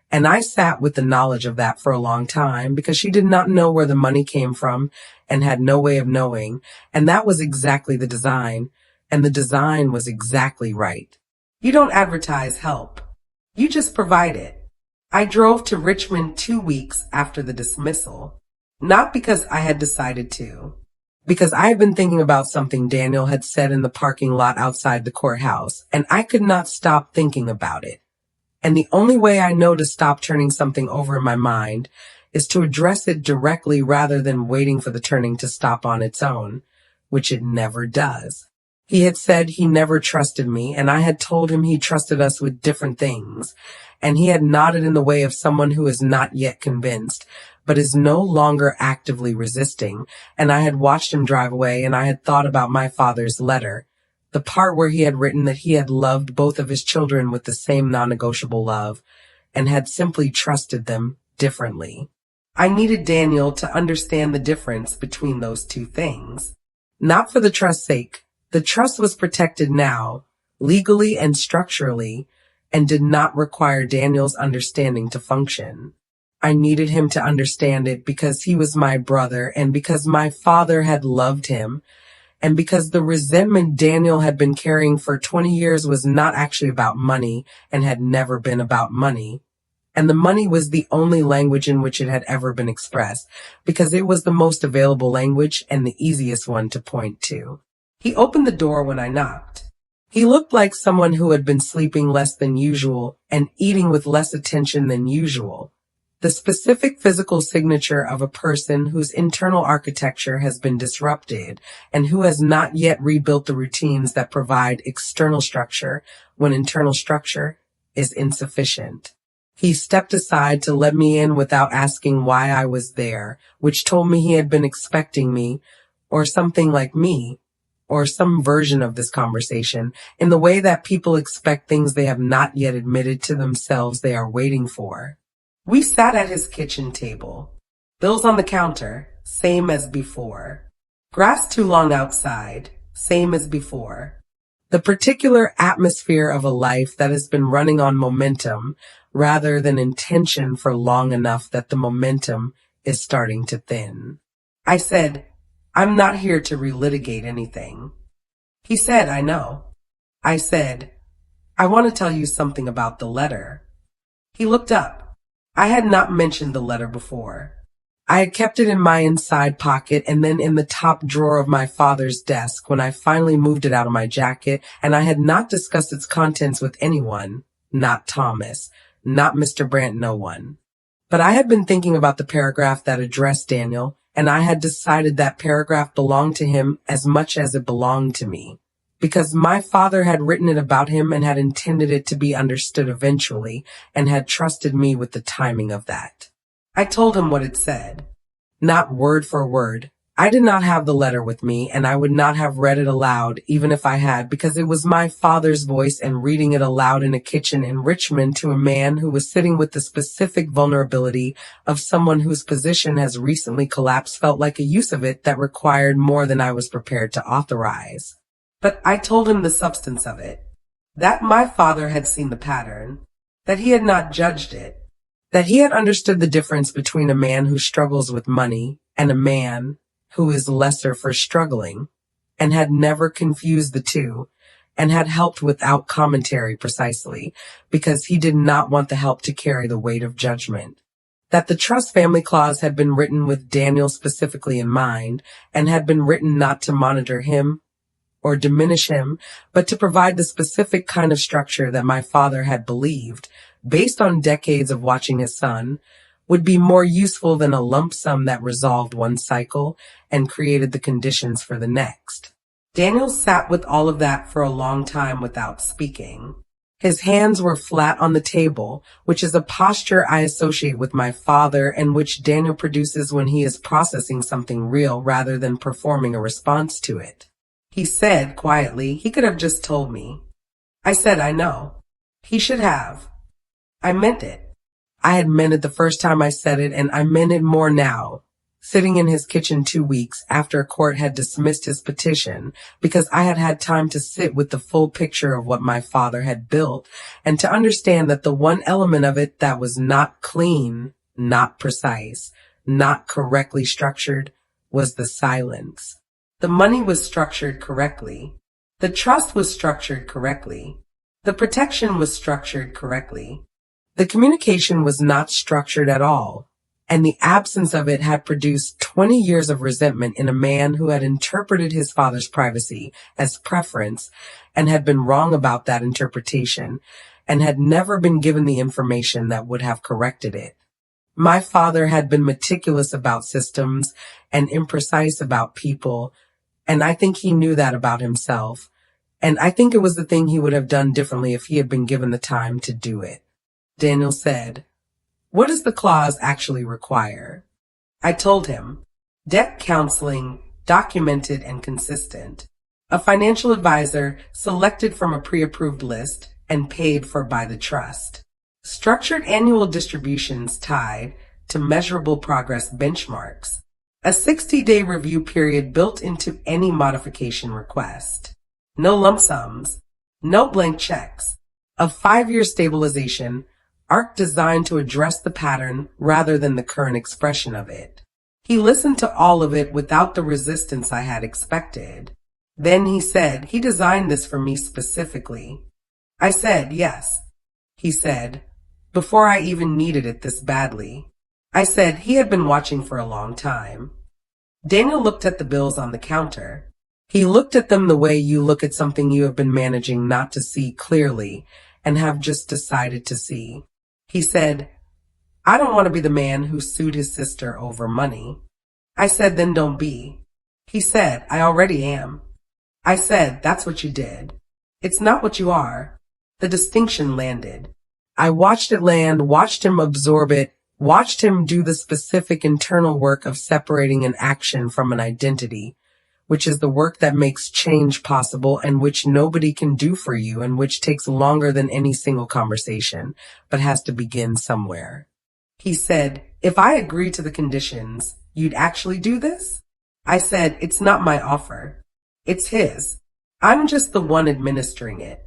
And I sat with the knowledge of that for a long time because she did not know where the money came from and had no way of knowing. And that was exactly the design. And the design was exactly right. You don't advertise help. You just provide it. I drove to Richmond 2 weeks after the dismissal, not because I had decided to, because I had been thinking about something Daniel had said in the parking lot outside the courthouse, and I could not stop thinking about it. And the only way I know to stop turning something over in my mind is to address it directly rather than waiting for the turning to stop on its own, which it never does. He had said he never trusted me, and I had told him he trusted us with different things, and he had nodded in the way of someone who is not yet convinced, but is no longer actively resisting, and I had watched him drive away, and I had thought about my father's letter, the part where he had written that he had loved both of his children with the same non-negotiable love, and had simply trusted them differently. I needed Daniel to understand the difference between those two things. Not for the trust's sake. The trust was protected now, legally and structurally, and did not require Daniel's understanding to function. I needed him to understand it because he was my brother and because my father had loved him and because the resentment Daniel had been carrying for 20 years was not actually about money and had never been about money. and the money was the only language in which it had ever been expressed, because it was the most available language and the easiest one to point to. He opened the door when I knocked. He looked like someone who had been sleeping less than usual and eating with less attention than usual. The specific physical signature of a person whose internal architecture has been disrupted and who has not yet rebuilt the routines that provide external structure when internal structure is insufficient. He stepped aside to let me in without asking why I was there, which told me he had been expecting me, or something like me, or some version of this conversation, in the way that people expect things they have not yet admitted to themselves they are waiting for. We sat at his kitchen table. Bills on the counter, same as before. Grass too long outside, same as before. The particular atmosphere of a life that has been running on momentum rather than intention for long enough that the momentum is starting to thin. I said, I'm not here to relitigate anything. He said, I know. I said, I want to tell you something about the letter. He looked up. I had not mentioned the letter before. I had kept it in my inside pocket and then in the top drawer of my father's desk when I finally moved it out of my jacket, and I had not discussed its contents with anyone, not Thomas, not Mr. Brandt, no one. But I had been thinking about the paragraph that addressed Daniel, and I had decided that paragraph belonged to him as much as it belonged to me, because my father had written it about him and had intended it to be understood eventually and had trusted me with the timing of that. I told him what it said, not word for word. I did not have the letter with me, and I would not have read it aloud even if I had, because it was my father's voice, and reading it aloud in a kitchen in Richmond to a man who was sitting with the specific vulnerability of someone whose position has recently collapsed felt like a use of it that required more than I was prepared to authorize. But I told him the substance of it, that my father had seen the pattern, that he had not judged it, that he had understood the difference between a man who struggles with money and a man who is lesser for struggling, and had never confused the two, and had helped without commentary precisely, because he did not want the help to carry the weight of judgment. That the trust family clause had been written with Daniel specifically in mind, and had been written not to monitor him or diminish him, but to provide the specific kind of structure that my father had believed, based on decades of watching his son, would be more useful than a lump sum that resolved one cycle and created the conditions for the next. Daniel sat with all of that for a long time without speaking. His hands were flat on the table, which is a posture I associate with my father and which Daniel produces when he is processing something real rather than performing a response to it. He said quietly, he could have just told me. I said, I know. He should have. I meant it. I had meant it the first time I said it, and I meant it more now, sitting in his kitchen 2 weeks after a court had dismissed his petition, because I had had time to sit with the full picture of what my father had built and to understand that the one element of it that was not clean, not precise, not correctly structured was the silence. The money was structured correctly. The trust was structured correctly. The protection was structured correctly. The communication was not structured at all, and the absence of it had produced 20 years of resentment in a man who had interpreted his father's privacy as preference and had been wrong about that interpretation and had never been given the information that would have corrected it. My father had been meticulous about systems and imprecise about people, and I think he knew that about himself, and I think it was the thing he would have done differently if he had been given the time to do it. Daniel said, what does the clause actually require? I told him, debt counseling, documented and consistent, a financial advisor selected from a pre-approved list and paid for by the trust, structured annual distributions tied to measurable progress benchmarks, a 60-day review period built into any modification request, no lump sums, no blank checks, a 5-year stabilization arc designed to address the pattern rather than the current expression of it. He listened to all of it without the resistance I had expected. Then he said, he designed this for me specifically. I said, yes. He said, before I even needed it this badly. I said he had been watching for a long time. Daniel looked at the bills on the counter. He looked at them the way you look at something you have been managing not to see clearly and have just decided to see. He said, I don't want to be the man who sued his sister over money. I said, then don't be. He said, I already am. I said, that's what you did. It's not what you are. The distinction landed. I watched it land, watched him absorb it, watched him do the specific internal work of separating an action from an identity, which is the work that makes change possible and which nobody can do for you and which takes longer than any single conversation, but has to begin somewhere. He said, if I agree to the conditions, you'd actually do this? I said, it's not my offer. It's his. I'm just the one administering it.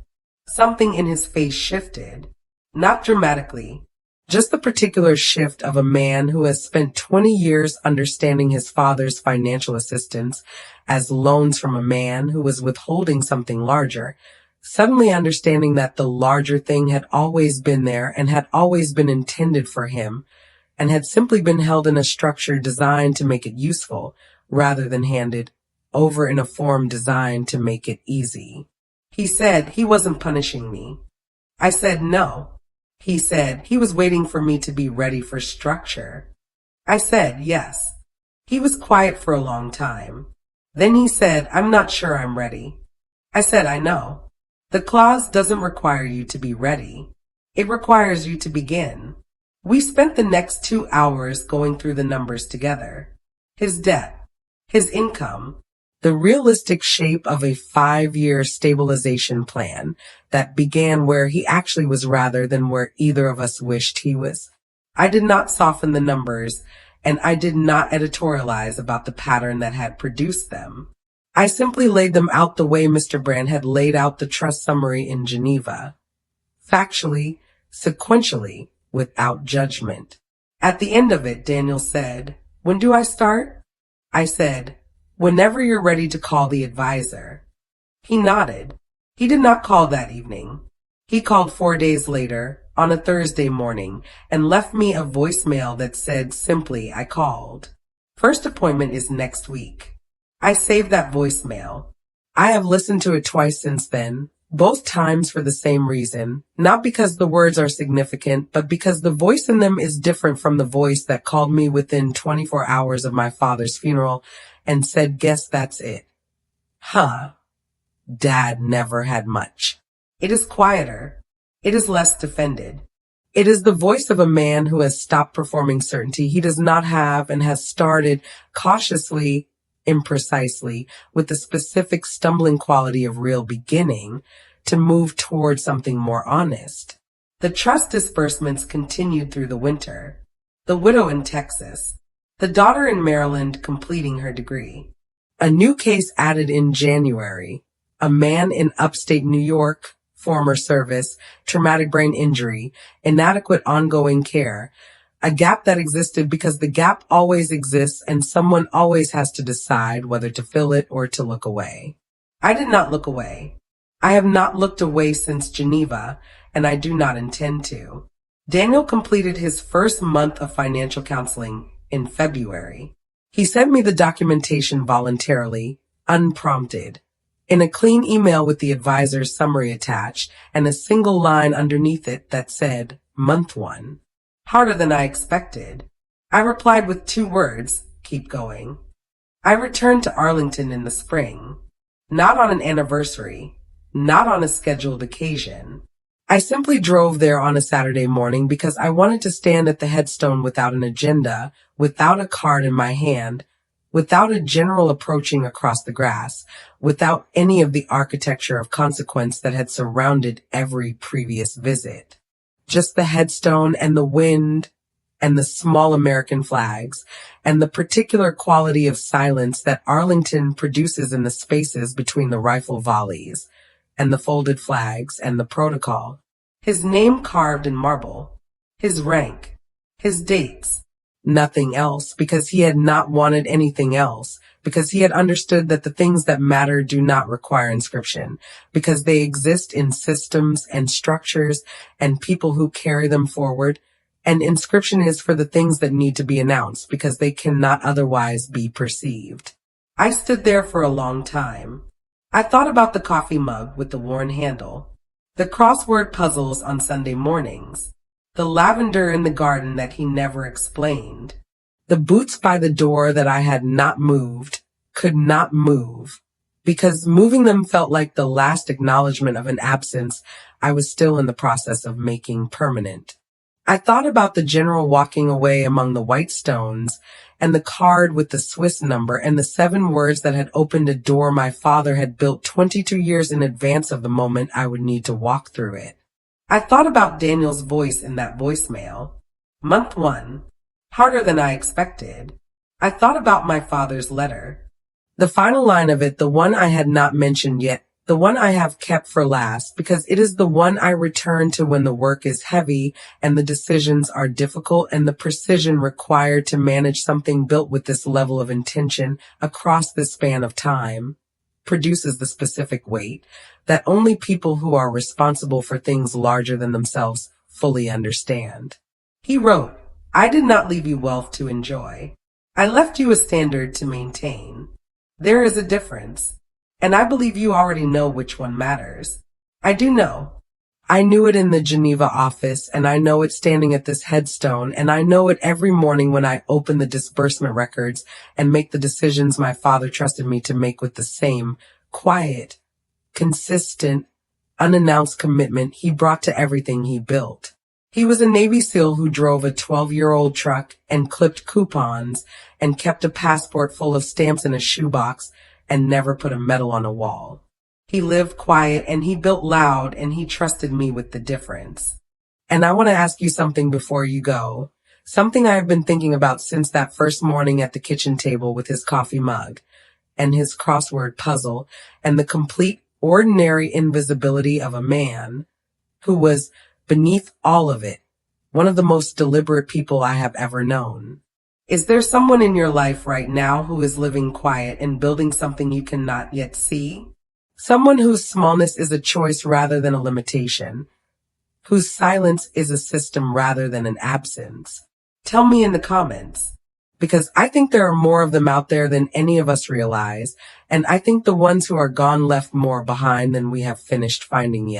Something in his face shifted. Not dramatically. Just the particular shift of a man who has spent 20 years understanding his father's financial assistance as loans from a man who was withholding something larger, suddenly understanding that the larger thing had always been there and had always been intended for him and had simply been held in a structure designed to make it useful rather than handed over in a form designed to make it easy. He said he wasn't punishing me. I said no. He said he was waiting for me to be ready for structure. I said yes. He was quiet for a long time. Then he said, I'm not sure I'm ready. I said, I know. The clause doesn't require you to be ready. It requires you to begin. We spent the next 2 hours going through the numbers together. His debt, his income, the realistic shape of a 5-year stabilization plan that began where he actually was rather than where either of us wished he was. I did not soften the numbers, and I did not editorialize about the pattern that had produced them. I simply laid them out the way Mr. Brand had laid out the trust summary in Geneva. Factually, sequentially, without judgment. At the end of it, Daniel said, when do I start? I said, whenever you're ready to call the advisor. He nodded. He did not call that evening. He called 4 days later, on a Thursday morning, and left me a voicemail that said simply, I called. First appointment is next week. I saved that voicemail. I have listened to it twice since then, both times for the same reason, not because the words are significant, but because the voice in them is different from the voice that called me within 24 hours of my father's funeral and said, guess that's it. Huh. Dad never had much. It is quieter. It is less defended. It is the voice of a man who has stopped performing certainty he does not have and has started cautiously, imprecisely, with the specific stumbling quality of real beginning to move toward something more honest. The trust disbursements continued through the winter. The widow in Texas. The daughter in Maryland completing her degree. A new case added in January. A man in upstate New York, former service, traumatic brain injury, inadequate ongoing care. A gap that existed because the gap always exists and someone always has to decide whether to fill it or to look away. I did not look away. I have not looked away since Geneva, and I do not intend to. Daniel completed his first month of financial counseling in February. He sent me the documentation voluntarily, unprompted, in a clean email with the advisor's summary attached and a single line underneath it that said, month 1. Harder than I expected. I replied with 2 words, keep going. I returned to Arlington in the spring. Not on an anniversary. Not on a scheduled occasion. I simply drove there on a Saturday morning because I wanted to stand at the headstone without an agenda, without a card in my hand, without a general approaching across the grass, without any of the architecture of consequence that had surrounded every previous visit. Just the headstone and the wind and the small American flags and the particular quality of silence that Arlington produces in the spaces between the rifle volleys and the folded flags and the protocol. His name carved in marble, his rank, his dates, nothing else, because he had not wanted anything else, because he had understood that the things that matter do not require inscription, because they exist in systems and structures and people who carry them forward. And inscription is for the things that need to be announced, because they cannot otherwise be perceived. I stood there for a long time. I thought about the coffee mug with the worn handle, the crossword puzzles on Sunday mornings, the lavender in the garden that he never explained, the boots by the door that I had not moved, could not move, because moving them felt like the last acknowledgement of an absence I was still in the process of making permanent. I thought about the general walking away among the white stones, and the card with the Swiss number and the 7 words that had opened a door my father had built 22 years in advance of the moment I would need to walk through it. I thought about Daniel's voice in that voicemail. Month 1. Harder than I expected. I thought about my father's letter. The final line of it, the one I had not mentioned yet, the one I have kept for last, because it is the one I return to when the work is heavy and the decisions are difficult, and the precision required to manage something built with this level of intention across this span of time produces the specific weight that only people who are responsible for things larger than themselves fully understand. He wrote, I did not leave you wealth to enjoy. I left you a standard to maintain. There is a difference. And I believe you already know which one matters. I do know. I knew it in the Geneva office, and I know it standing at this headstone, and I know it every morning when I open the disbursement records and make the decisions my father trusted me to make with the same quiet, consistent, unannounced commitment he brought to everything he built. He was a Navy SEAL who drove a 12-year-old truck and clipped coupons and kept a passport full of stamps in a shoebox and never put a medal on a wall. He lived quiet and he built loud, and he trusted me with the difference. And I want to ask you something before you go. Something I have been thinking about since that first morning at the kitchen table with his coffee mug and his crossword puzzle and the complete ordinary invisibility of a man who was, beneath all of it, one of the most deliberate people I have ever known. Is there someone in your life right now who is living quiet and building something you cannot yet see? Someone whose smallness is a choice rather than a limitation, whose silence is a system rather than an absence? Tell me in the comments, because I think there are more of them out there than any of us realize, and I think the ones who are gone left more behind than we have finished finding yet.